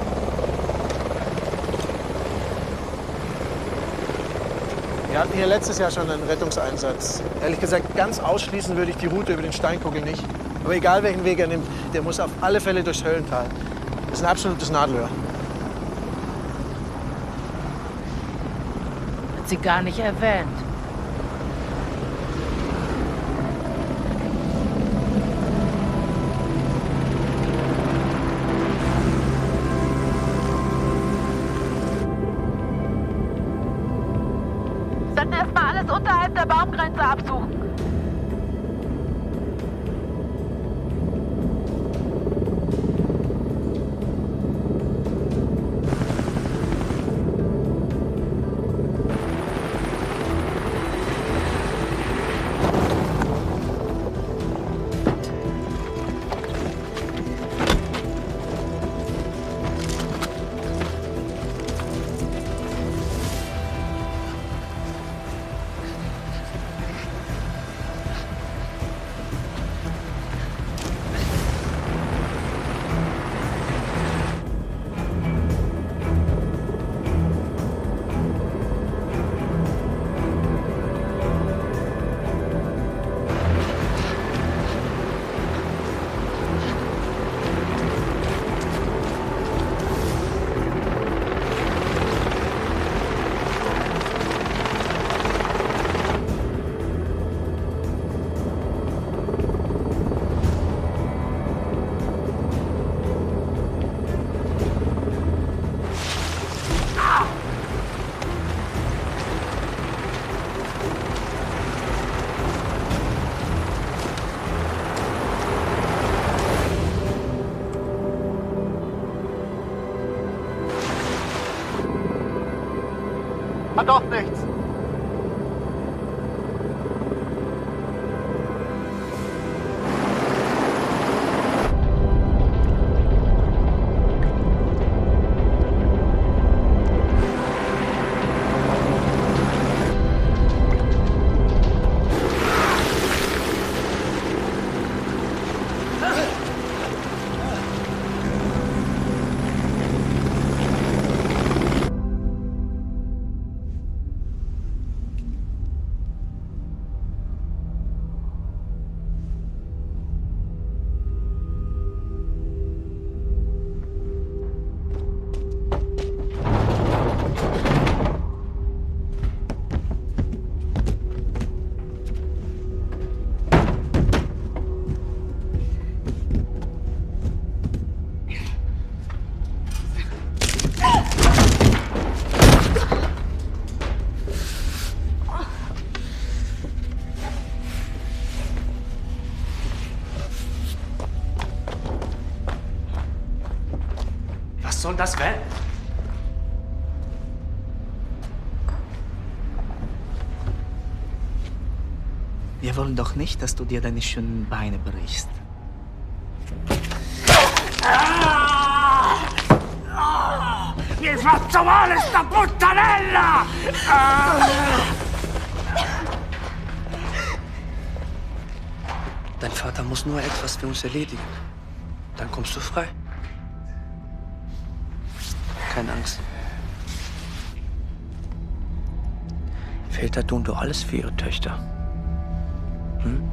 Wir hatten hier letztes Jahr schon einen Rettungseinsatz. Ehrlich gesagt, ganz ausschließen würde ich die Route über den Steinkogel nicht. Aber egal, welchen Weg er nimmt, der muss auf alle Fälle durchs Höllental. Das ist ein absolutes Nadelöhr. Hat sie gar nicht erwähnt. Dann erstmal alles unterhalb der Baumgrenze absuchen. war doch nichts. Was soll das werden? Wir wollen doch nicht, dass du dir deine schönen Beine brichst. Mi faccio male, sta puttanella! Dein Vater muss nur etwas für uns erledigen. Dann kommst du frei. Keine Angst. Väter tun doch alles für ihre Töchter. Hm?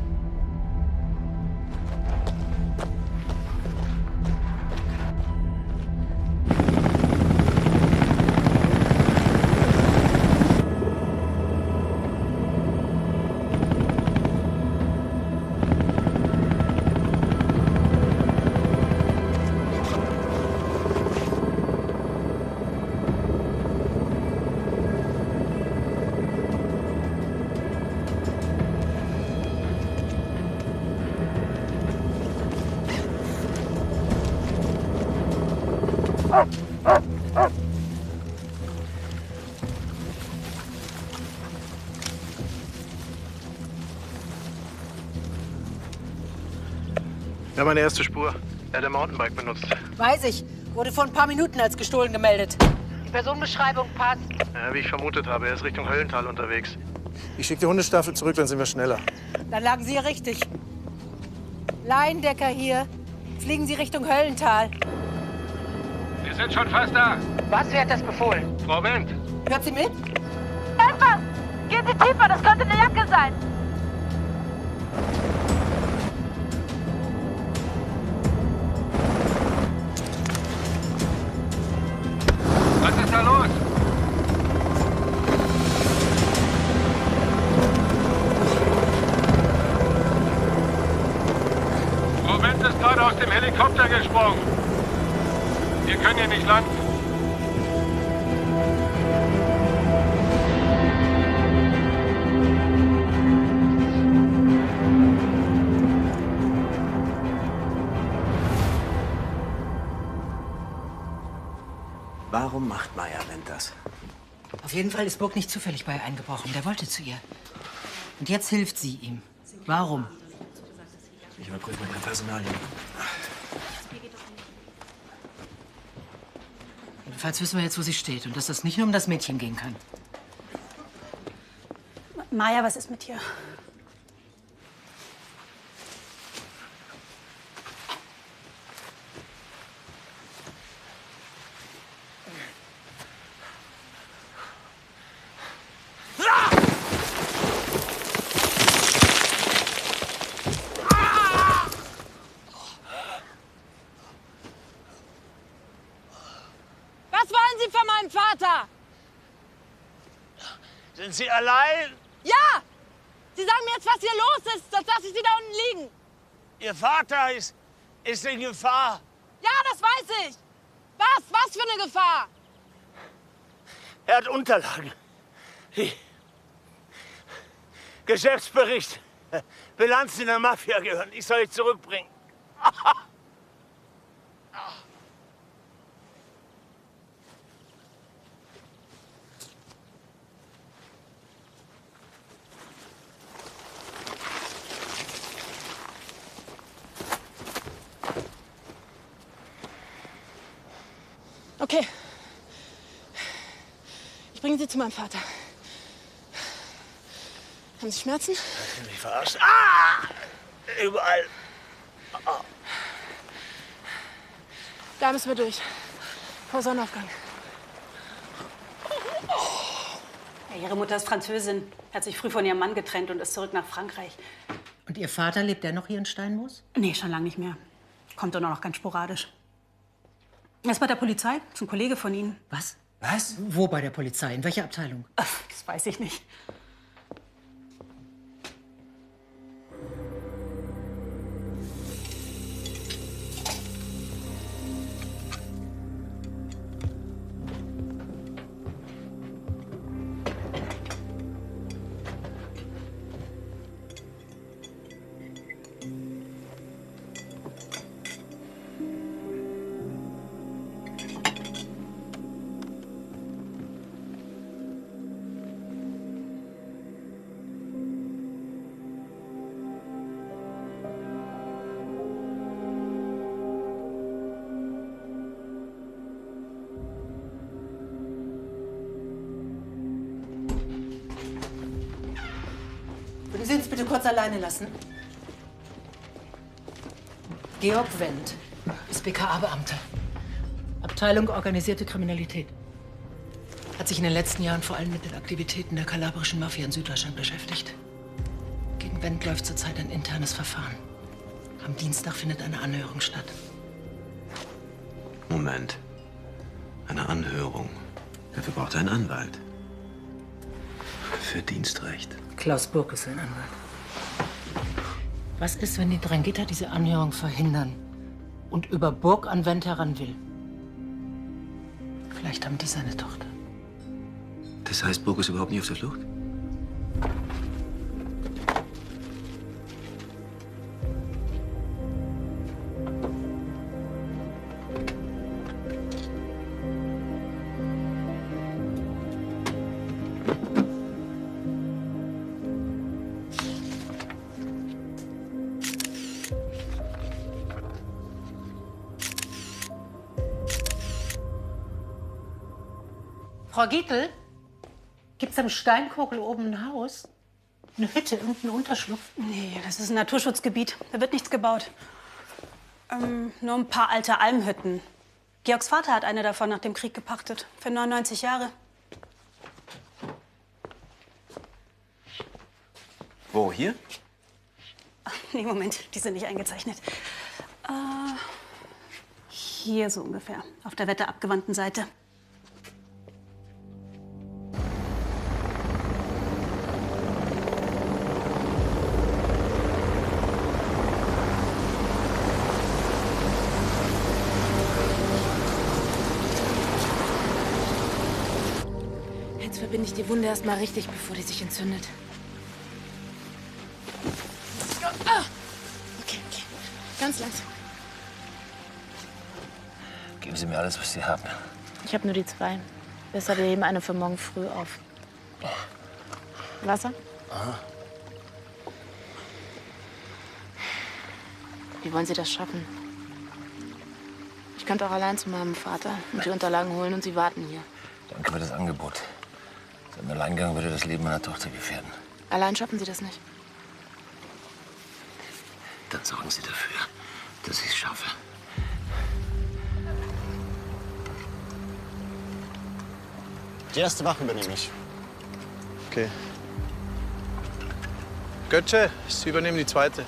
Wir haben eine erste Spur. Er hat ein Mountainbike benutzt. Weiß ich. Wurde vor ein paar Minuten als gestohlen gemeldet. Die Personenbeschreibung passt. Ja, wie ich vermutet habe, er ist Richtung Höllental unterwegs. Ich schicke die Hundestaffel zurück, dann sind wir schneller. Dann lagen Sie hier richtig. Leindecker hier. Fliegen Sie Richtung Höllental. Wir sind schon fast da. Was? Wer hat das befohlen? Frau Wendt. Hört sie mit? Helfer! Gehen Sie tiefer, das könnte eine Jacke sein. Was ist da los? Frau Wendt ist gerade aus dem Helikopter gesprungen. Wir können hier nicht landen. Warum macht Meier Wendt das? Auf jeden Fall ist Burg nicht zufällig bei ihr eingebrochen. Der wollte zu ihr. Und jetzt hilft sie ihm. Warum? Ich überprüfe mal ihre Personalien. Jedenfalls wissen wir jetzt, wo sie steht. Und dass das nicht nur um das Mädchen gehen kann. Maja, was ist mit dir? Was wollen Sie von meinem Vater? Sind Sie allein? Ja! Sie sagen mir jetzt, was hier los ist, sonst lasse ich Sie da unten liegen. Ihr Vater ist in Gefahr. Ja, das weiß ich. Was? Was für eine Gefahr? Er hat Unterlagen. Die Geschäftsbericht, Bilanzen der Mafia gehören. Ich soll ich zurückbringen. Okay. Ich bringe Sie zu meinem Vater. Haben Sie Schmerzen? Ich bin mich verarscht. Ah! Überall. Oh. Da müssen wir durch. Vor Sonnenaufgang. Ja, Ihre Mutter ist Französin, hat sich früh von ihrem Mann getrennt und ist zurück nach Frankreich. Und Ihr Vater, lebt der noch hier in Steinmoos? Nee, schon lange nicht mehr. Kommt doch nur noch ganz sporadisch. Er ist bei der Polizei, ist ein Kollege von Ihnen. Was? Was? Wo bei der Polizei? In welcher Abteilung? Ach, das weiß ich nicht. Würden Sie uns bitte kurz alleine lassen? Georg Wendt ist BKA-Beamter. Abteilung Organisierte Kriminalität. Hat sich in den letzten Jahren vor allem mit den Aktivitäten der kalabrischen Mafia in Süddeutschland beschäftigt. Gegen Wendt läuft zurzeit ein internes Verfahren. Am Dienstag findet eine Anhörung statt. Moment. Eine Anhörung. Dafür braucht er einen Anwalt. Für Dienstrecht. Klaus Burg ist sein Anwalt. Was ist, wenn die Drangheta diese Anhörung verhindern und über Burg an Wendt heran will? Vielleicht haben die seine Tochter. Das heißt, Burg ist überhaupt nicht auf der Flucht? Frau Gietl, gibt's am Steinkogel oben ein Haus? Eine Hütte, irgendein Unterschlupf? Nee, das ist ein Naturschutzgebiet. Da wird nichts gebaut. Nur ein paar alte Almhütten. Georgs Vater hat eine davon nach dem Krieg gepachtet. Für 99 Jahre. Wo, hier? Ach, nee, Moment, die sind nicht eingezeichnet. Hier so ungefähr, auf der wetterabgewandten Seite. Jetzt verbinde ich die Wunde erst mal richtig, bevor die sich entzündet. Ah! Okay. Ganz langsam. Geben Sie mir alles, was Sie haben. Ich habe nur die 2. Besser, wir heben eine für morgen früh auf. Wasser? Aha. Wie wollen Sie das schaffen? Ich könnte auch allein zu meinem Vater und die Unterlagen holen und Sie warten hier. Danke für das Angebot. Sein Alleingang würde das Leben meiner Tochter gefährden. Allein schaffen Sie das nicht. Dann sorgen Sie dafür, dass ich es schaffe. Die erste Wache übernehme ich. Okay. Götze, Sie übernehmen die zweite.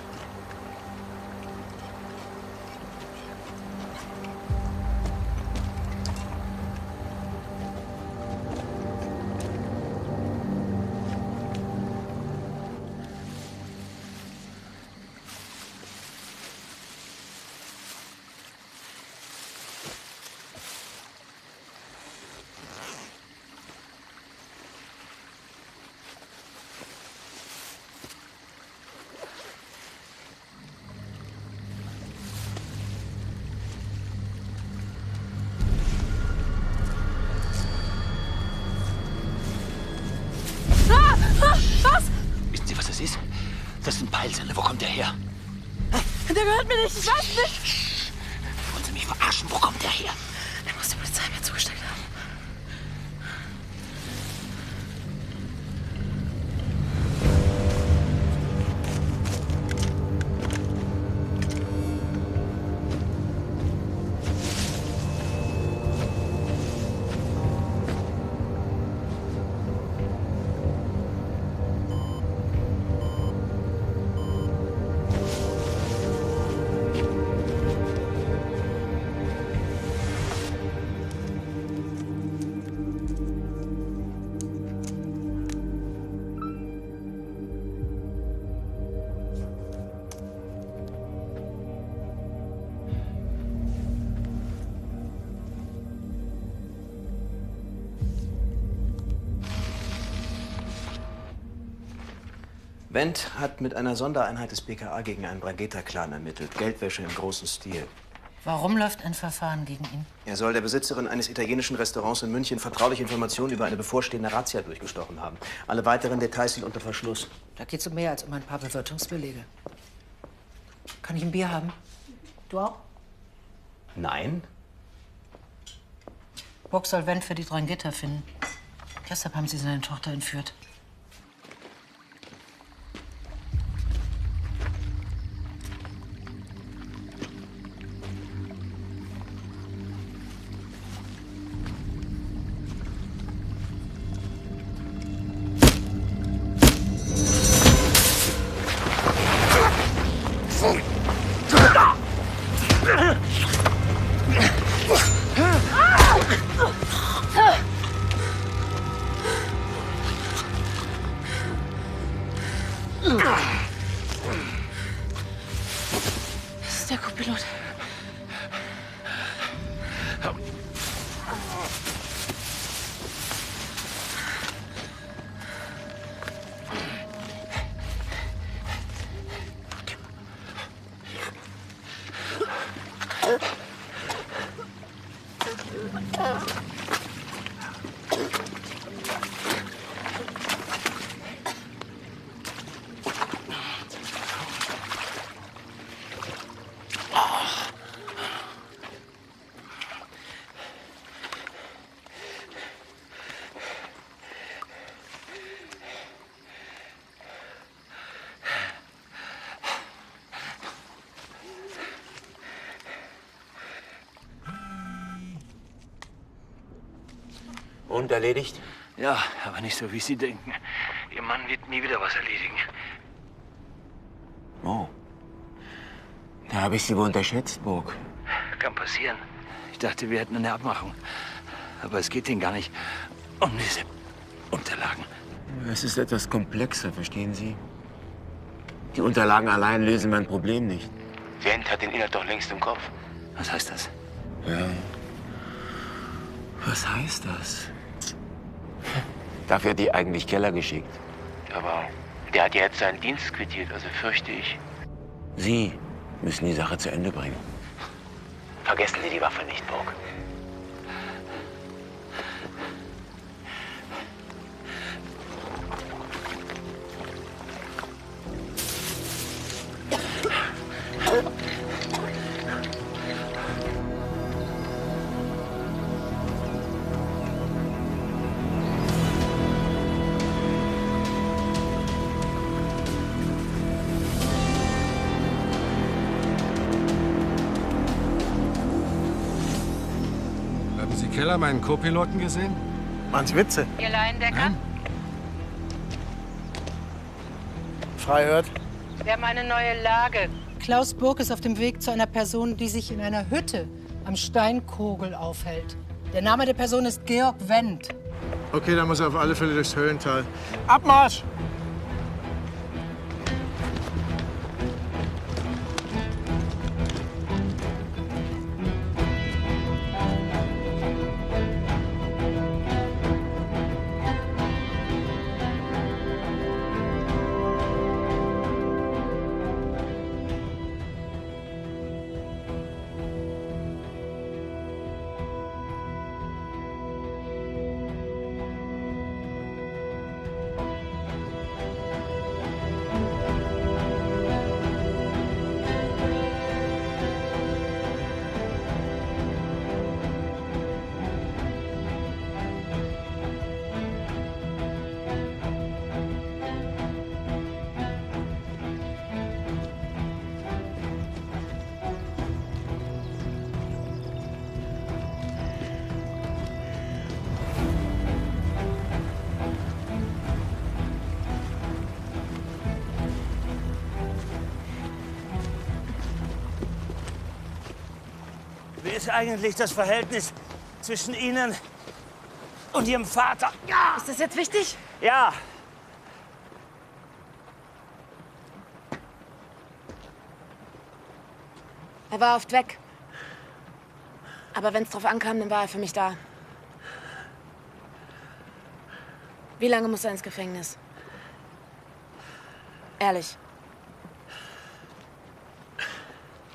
Was? Wissen Sie, was das ist? Das ist ein Peilsender. Wo kommt der her? Der gehört mir nicht, ich weiß nicht. Wollen Sie mich verarschen? Wo kommt der her? Der muss die Polizei mir zugeschickt Wendt hat mit einer Sondereinheit des BKA gegen einen Drangheta-Clan ermittelt. Geldwäsche im großen Stil. Warum läuft ein Verfahren gegen ihn? Er soll der Besitzerin eines italienischen Restaurants in München vertrauliche Informationen über eine bevorstehende Razzia durchgestochen haben. Alle weiteren Details sind unter Verschluss. Da geht es um mehr als um ein paar Bewirtungsbelege. Kann ich ein Bier haben? Du auch? Nein. Burg soll Wendt für die Drangheta finden. Deshalb haben sie seine Tochter entführt. Das ist der Co-Pilot. Und erledigt? Ja, aber nicht so, wie Sie denken. Ihr Mann wird nie wieder was erledigen. Oh. Da habe ich Sie wohl unterschätzt, Burg. Kann passieren. Ich dachte, wir hätten eine Abmachung. Aber es geht Ihnen gar nicht um diese Unterlagen. Es ist etwas komplexer, verstehen Sie? Die Unterlagen allein lösen mein Problem nicht. Wendt hat den Inhalt doch längst im Kopf. Was heißt das? Ja. Was heißt das? Dafür hat die eigentlich Keller geschickt. Aber der hat ja jetzt seinen Dienst quittiert, also fürchte ich. Sie müssen die Sache zu Ende bringen. Vergessen Sie die Waffe nicht, Burg. Haben Sie Keller, meinen Co-Piloten, gesehen? Machen's Witze? Ihr Laiendecker? Frei hört. Wir haben eine neue Lage. Klaus Burg ist auf dem Weg zu einer Person, die sich in einer Hütte am Steinkogel aufhält. Der Name der Person ist Georg Wendt. Okay, dann muss er auf alle Fälle durchs Höhlental. Abmarsch! Wie ist eigentlich das Verhältnis zwischen Ihnen und Ihrem Vater? Ja! Ist das jetzt wichtig? Ja. Er war oft weg. Aber wenn es drauf ankam, dann war er für mich da. Wie lange muss er ins Gefängnis? Ehrlich.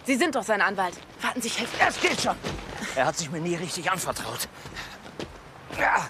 Sie sind doch sein Anwalt. Warten Sie, Chef. Es geht schon. Er hat sich mir nie richtig anvertraut. Ja.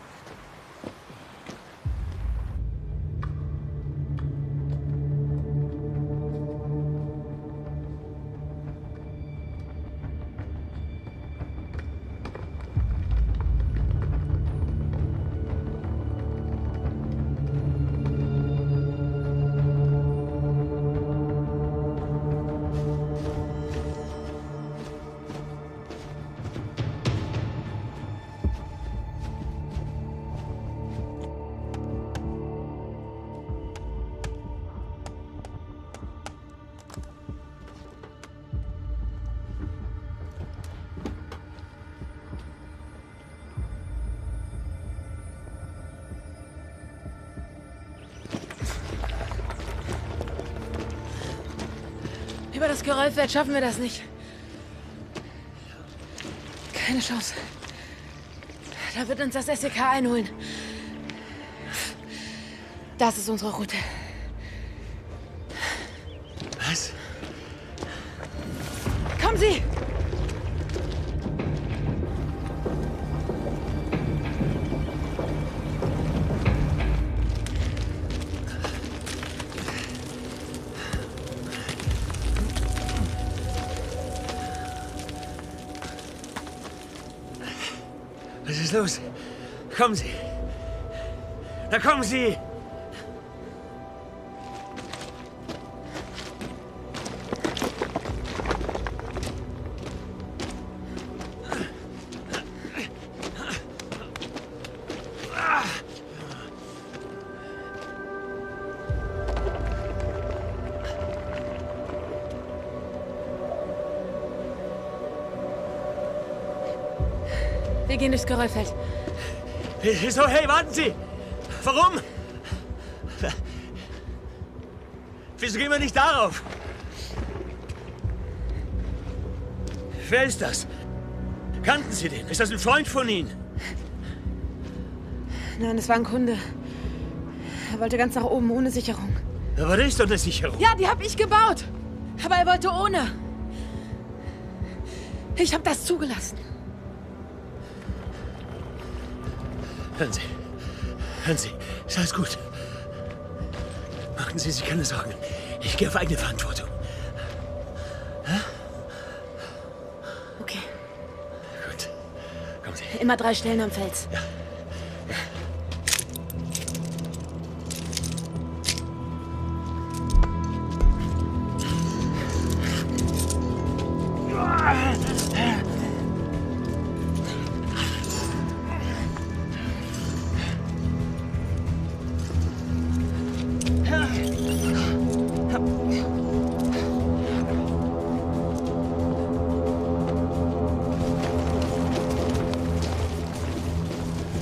Über das Geröllfeld schaffen wir das nicht. Keine Chance. Da wird uns das SEK einholen. Das ist unsere Route. Was? Kommen Sie! Was ist los? Kommen Sie! Da kommen Sie! Wir gehen durchs Geröllfeld. So, hey, warten Sie! Warum? Wieso gehen wir nicht darauf? Wer ist das? Kannten Sie den? Ist das ein Freund von Ihnen? Nein, es war ein Kunde. Er wollte ganz nach oben, ohne Sicherung. Aber das ist doch eine Sicherung. Ja, die habe ich gebaut. Aber er wollte ohne. Ich habe das zugelassen. Hören Sie. Hören Sie. Ist alles gut. Machen Sie sich keine Sorgen. Ich gehe auf eigene Verantwortung. Hä? Okay. Gut. Kommen Sie. Immer 3 Stellen am Fels. Ja.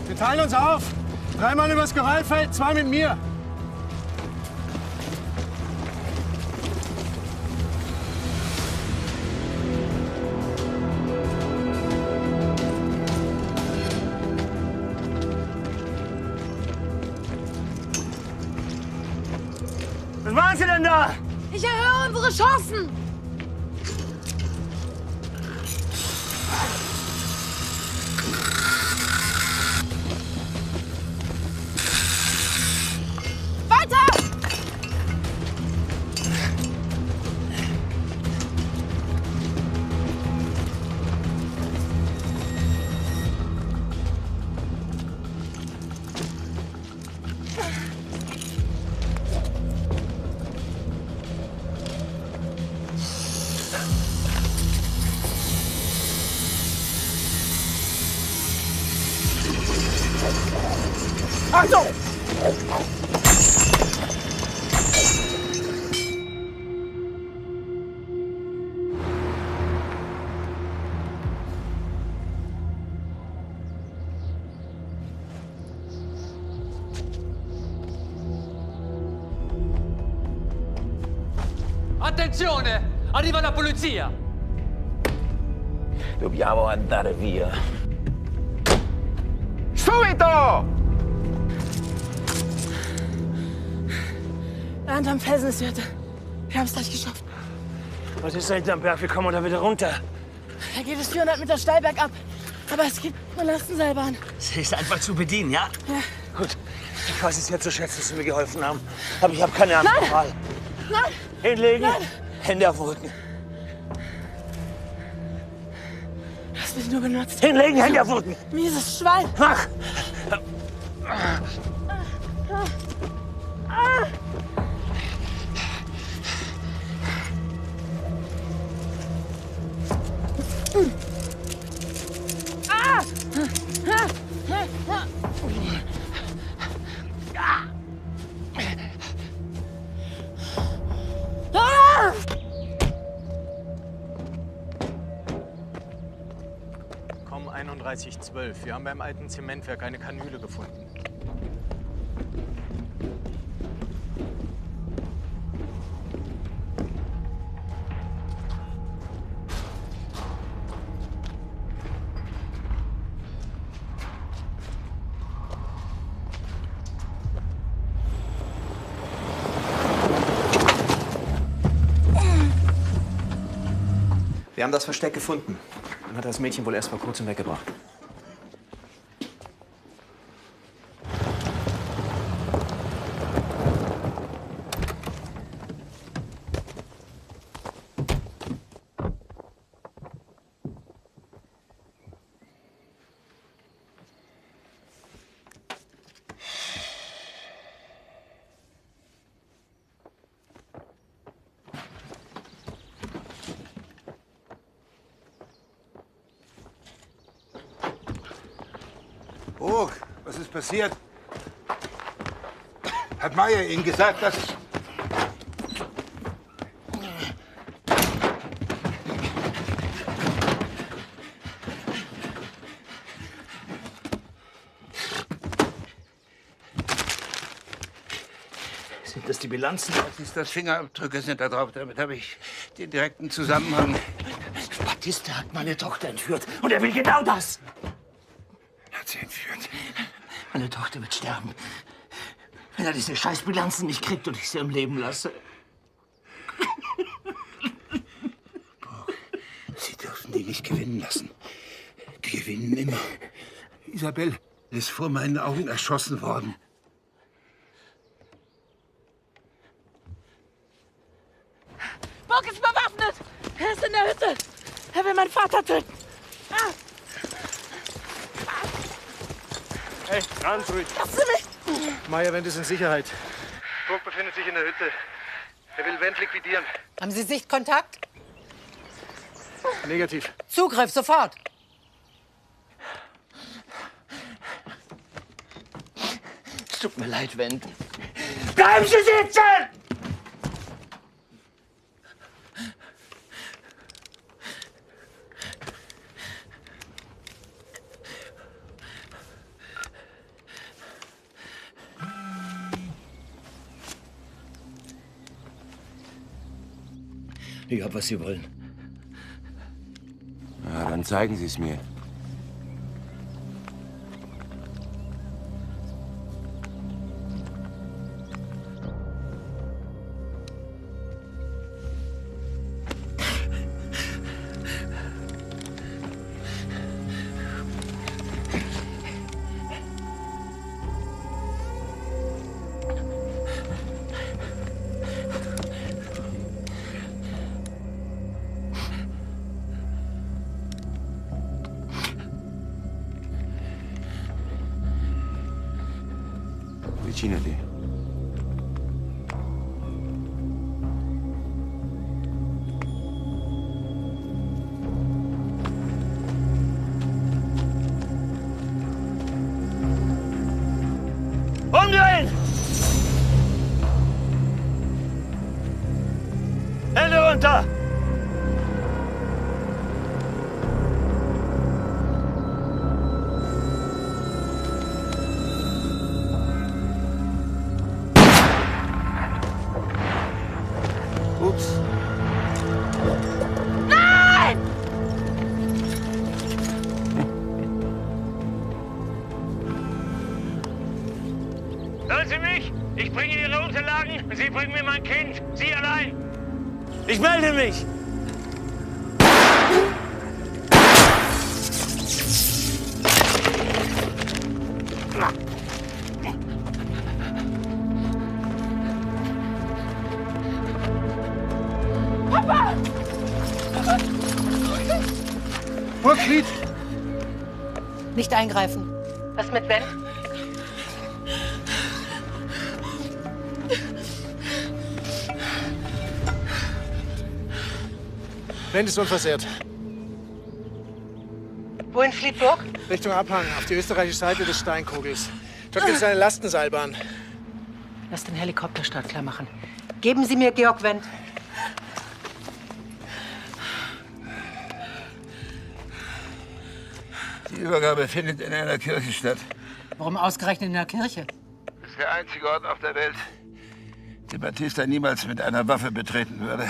Wir teilen uns auf. 3 Mann übers Geröllfeld, 2 mit mir. Was machen Sie denn da? Ich erhöhe unsere Chancen. Achtung! Attenzione! Arriva la polizia! Dobbiamo andare via. Subito! Bernd am Felsen ist die Hütte. Wir haben es gleich geschafft. Was ist da hinterm Berg? Wir kommen da wieder runter. Da geht es 400 Meter steil bergab. Aber es gibt eine Lastenseilbahn. Sie ist einfach zu bedienen, ja? Ja. Gut. Ich weiß es jetzt zu schätzen, dass Sie mir geholfen haben. Aber ich habe keine andere Wahl. Nein! Hinlegen. Nein! Hände auf den Rücken. Du hast mich nur genutzt. Hinlegen, Hände auf den Rücken. Mieses Schwein. Mach! Komm 3112. Wir haben beim alten Zementwerk eine Kanüle gefunden. Wir haben das Versteck gefunden. Man hat das Mädchen wohl erst vor kurzem weggebracht. Burg, was ist passiert? Hat Meier Ihnen gesagt, dass ich... Sind das die Bilanzen? Das ist das Fingerabdrücke sind da drauf. Damit habe ich den direkten Zusammenhang. Batista hat meine Tochter entführt. Und er will genau das. Er hat sie entführt. Meine Tochter wird sterben, wenn er diese Scheißbilanzen nicht kriegt und ich sie am Leben lasse. Burg, Sie dürfen die nicht gewinnen lassen. Die gewinnen immer. Isabel ist vor meinen Augen erschossen worden. Burg ist bewaffnet! Er ist in der Hütte! Er will meinen Vater töten! Ah. Hey, ganz ruhig. Lassen Sie mich! Meier-Wendt ist in Sicherheit. Burg befindet sich in der Hütte. Er will Wendt liquidieren. Haben Sie Sichtkontakt? Negativ. Zugriff, sofort! Es tut mir leid, Wendt. Bleiben Sie sitzen! Ich hab, was Sie wollen. Na, dann zeigen Sie es mir. Avvicinati. Umdrehen! Hände runter! Ich bringe Ihnen Ihre Unterlagen und Sie bringen mir mein Kind. Sie allein. Ich melde mich. Papa! Burgfried! Nicht eingreifen. Was mit Ben? Ben ist unversehrt. Wo in Fleetburg? Richtung Abhang, auf die österreichische Seite des Steinkogels. Dort gibt es eine Lastenseilbahn. Lass den Helikopterstart klar machen. Geben Sie mir Georg Wendt. Die Übergabe findet in einer Kirche statt. Warum ausgerechnet in der Kirche? Das ist der einzige Ort auf der Welt, den Batista niemals mit einer Waffe betreten würde.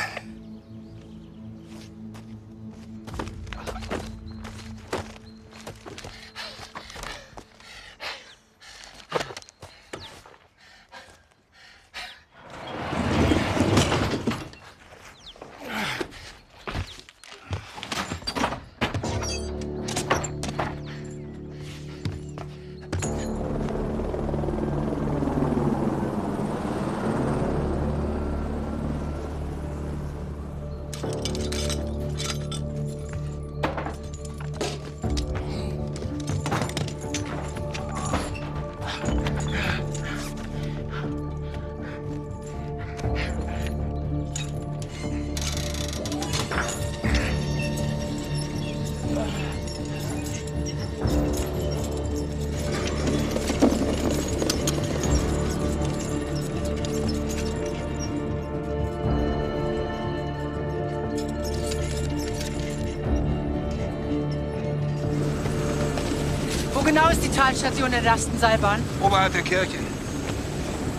Wo genau ist die Talstation der Lastenseilbahn? Oberhalb der Kirche.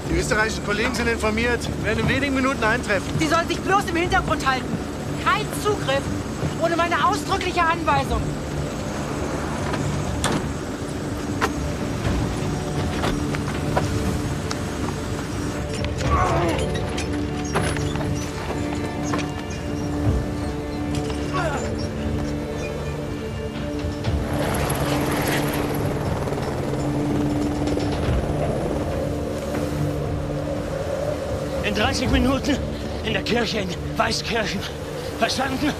Die österreichischen Kollegen sind informiert, werden in wenigen Minuten eintreffen. Sie sollen sich bloß im Hintergrund halten. Kein Zugriff ohne meine ausdrückliche Anweisung. In 30 Minuten in der Kirche in Weißkirchen. Verstanden?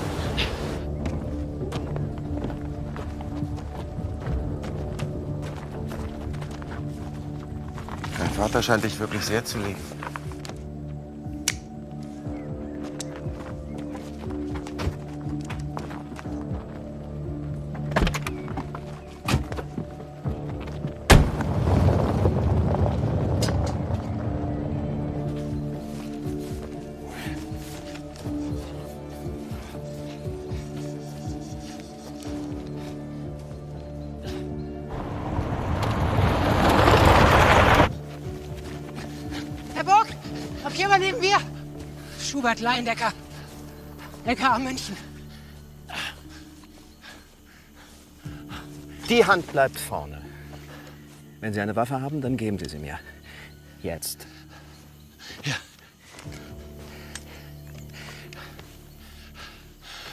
Dein Vater scheint dich wirklich sehr zu lieben. Herr Burg, ab hier mal neben mir. Schubert Leindecker, LKA München. Die Hand bleibt vorne. Wenn Sie eine Waffe haben, dann geben Sie sie mir. Jetzt. Ja.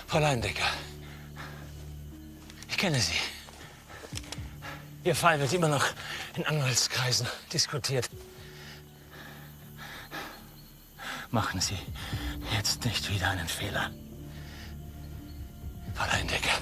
Frau Leindecker, ich kenne Sie. Ihr Fall wird immer noch in Anwaltskreisen diskutiert. Machen Sie jetzt nicht wieder einen Fehler. Frau Leindecker.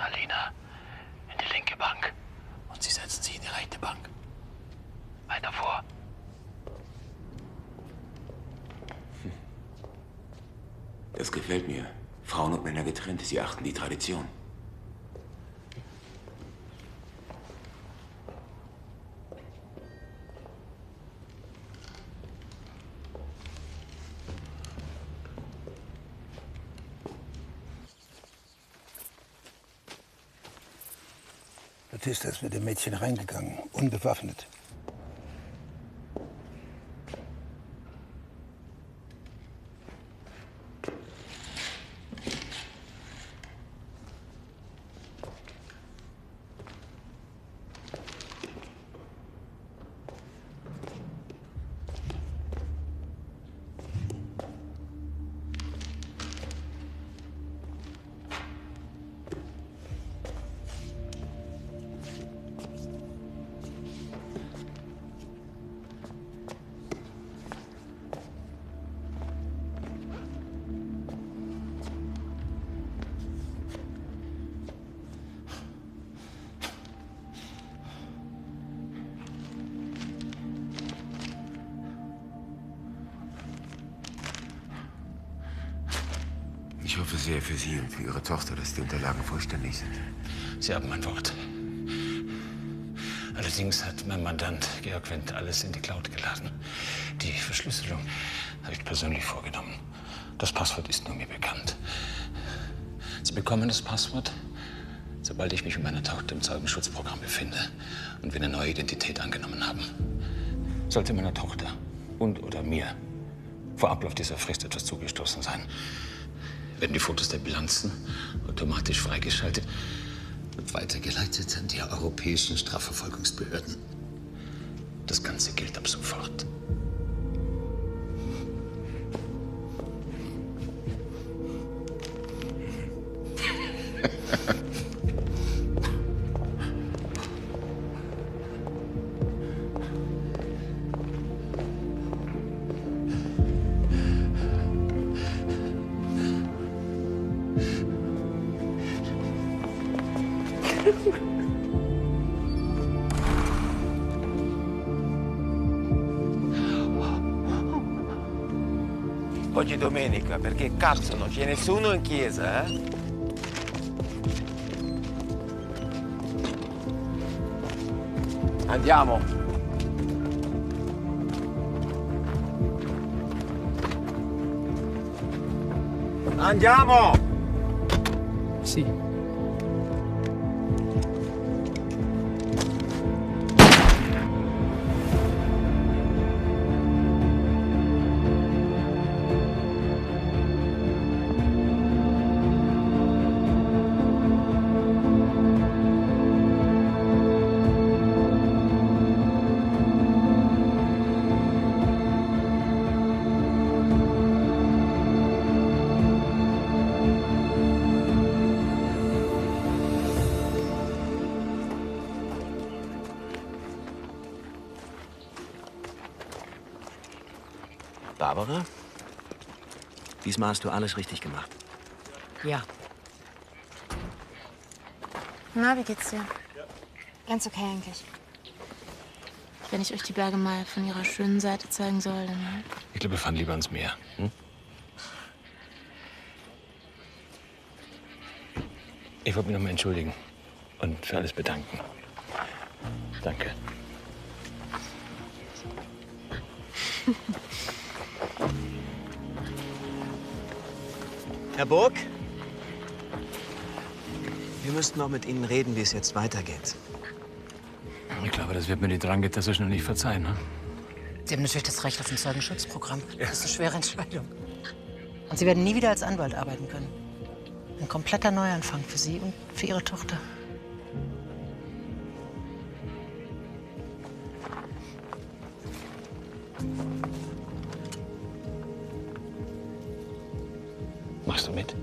Alina in die linke Bank und Sie setzen sich in die rechte Bank. Weiter vor. Das gefällt mir. Frauen und Männer getrennt. Sie achten die Tradition. Batista ist mit dem Mädchen reingegangen, unbewaffnet. Ich hoffe sehr für Sie und für Ihre Tochter, dass die Unterlagen vollständig sind. Sie haben mein Wort. Allerdings hat mein Mandant Georg Wendt alles in die Cloud geladen. Die Verschlüsselung habe ich persönlich vorgenommen. Das Passwort ist nur mir bekannt. Sie bekommen das Passwort, sobald ich mich mit meiner Tochter im Zeugenschutzprogramm befinde und wir eine neue Identität angenommen haben. Sollte meiner Tochter und oder mir vor Ablauf dieser Frist etwas zugestoßen sein, werden die Fotos der Bilanzen automatisch freigeschaltet und weitergeleitet an die europäischen Strafverfolgungsbehörden. Das Ganze gilt ab sofort. Oggi è domenica, perché cazzo non c'è nessuno in chiesa, eh? Andiamo. Andiamo! Sì. Barbara, diesmal hast du alles richtig gemacht. Ja. Na, wie geht's dir? Ganz okay eigentlich. Wenn ich euch die Berge mal von ihrer schönen Seite zeigen soll, dann... Ich glaube, wir fahren lieber ans Meer. Hm? Ich wollte mich noch mal entschuldigen und für alles bedanken. Danke. Herr Burg, wir müssten noch mit Ihnen reden, wie es jetzt weitergeht. Ich glaube, das wird mir die Drangheta so schnell nicht verzeihen. Ne? Sie haben natürlich das Recht auf ein Zeugenschutzprogramm. Das ist eine schwere Entscheidung. Und Sie werden nie wieder als Anwalt arbeiten können. Ein kompletter Neuanfang für Sie und für Ihre Tochter. Machst du mit?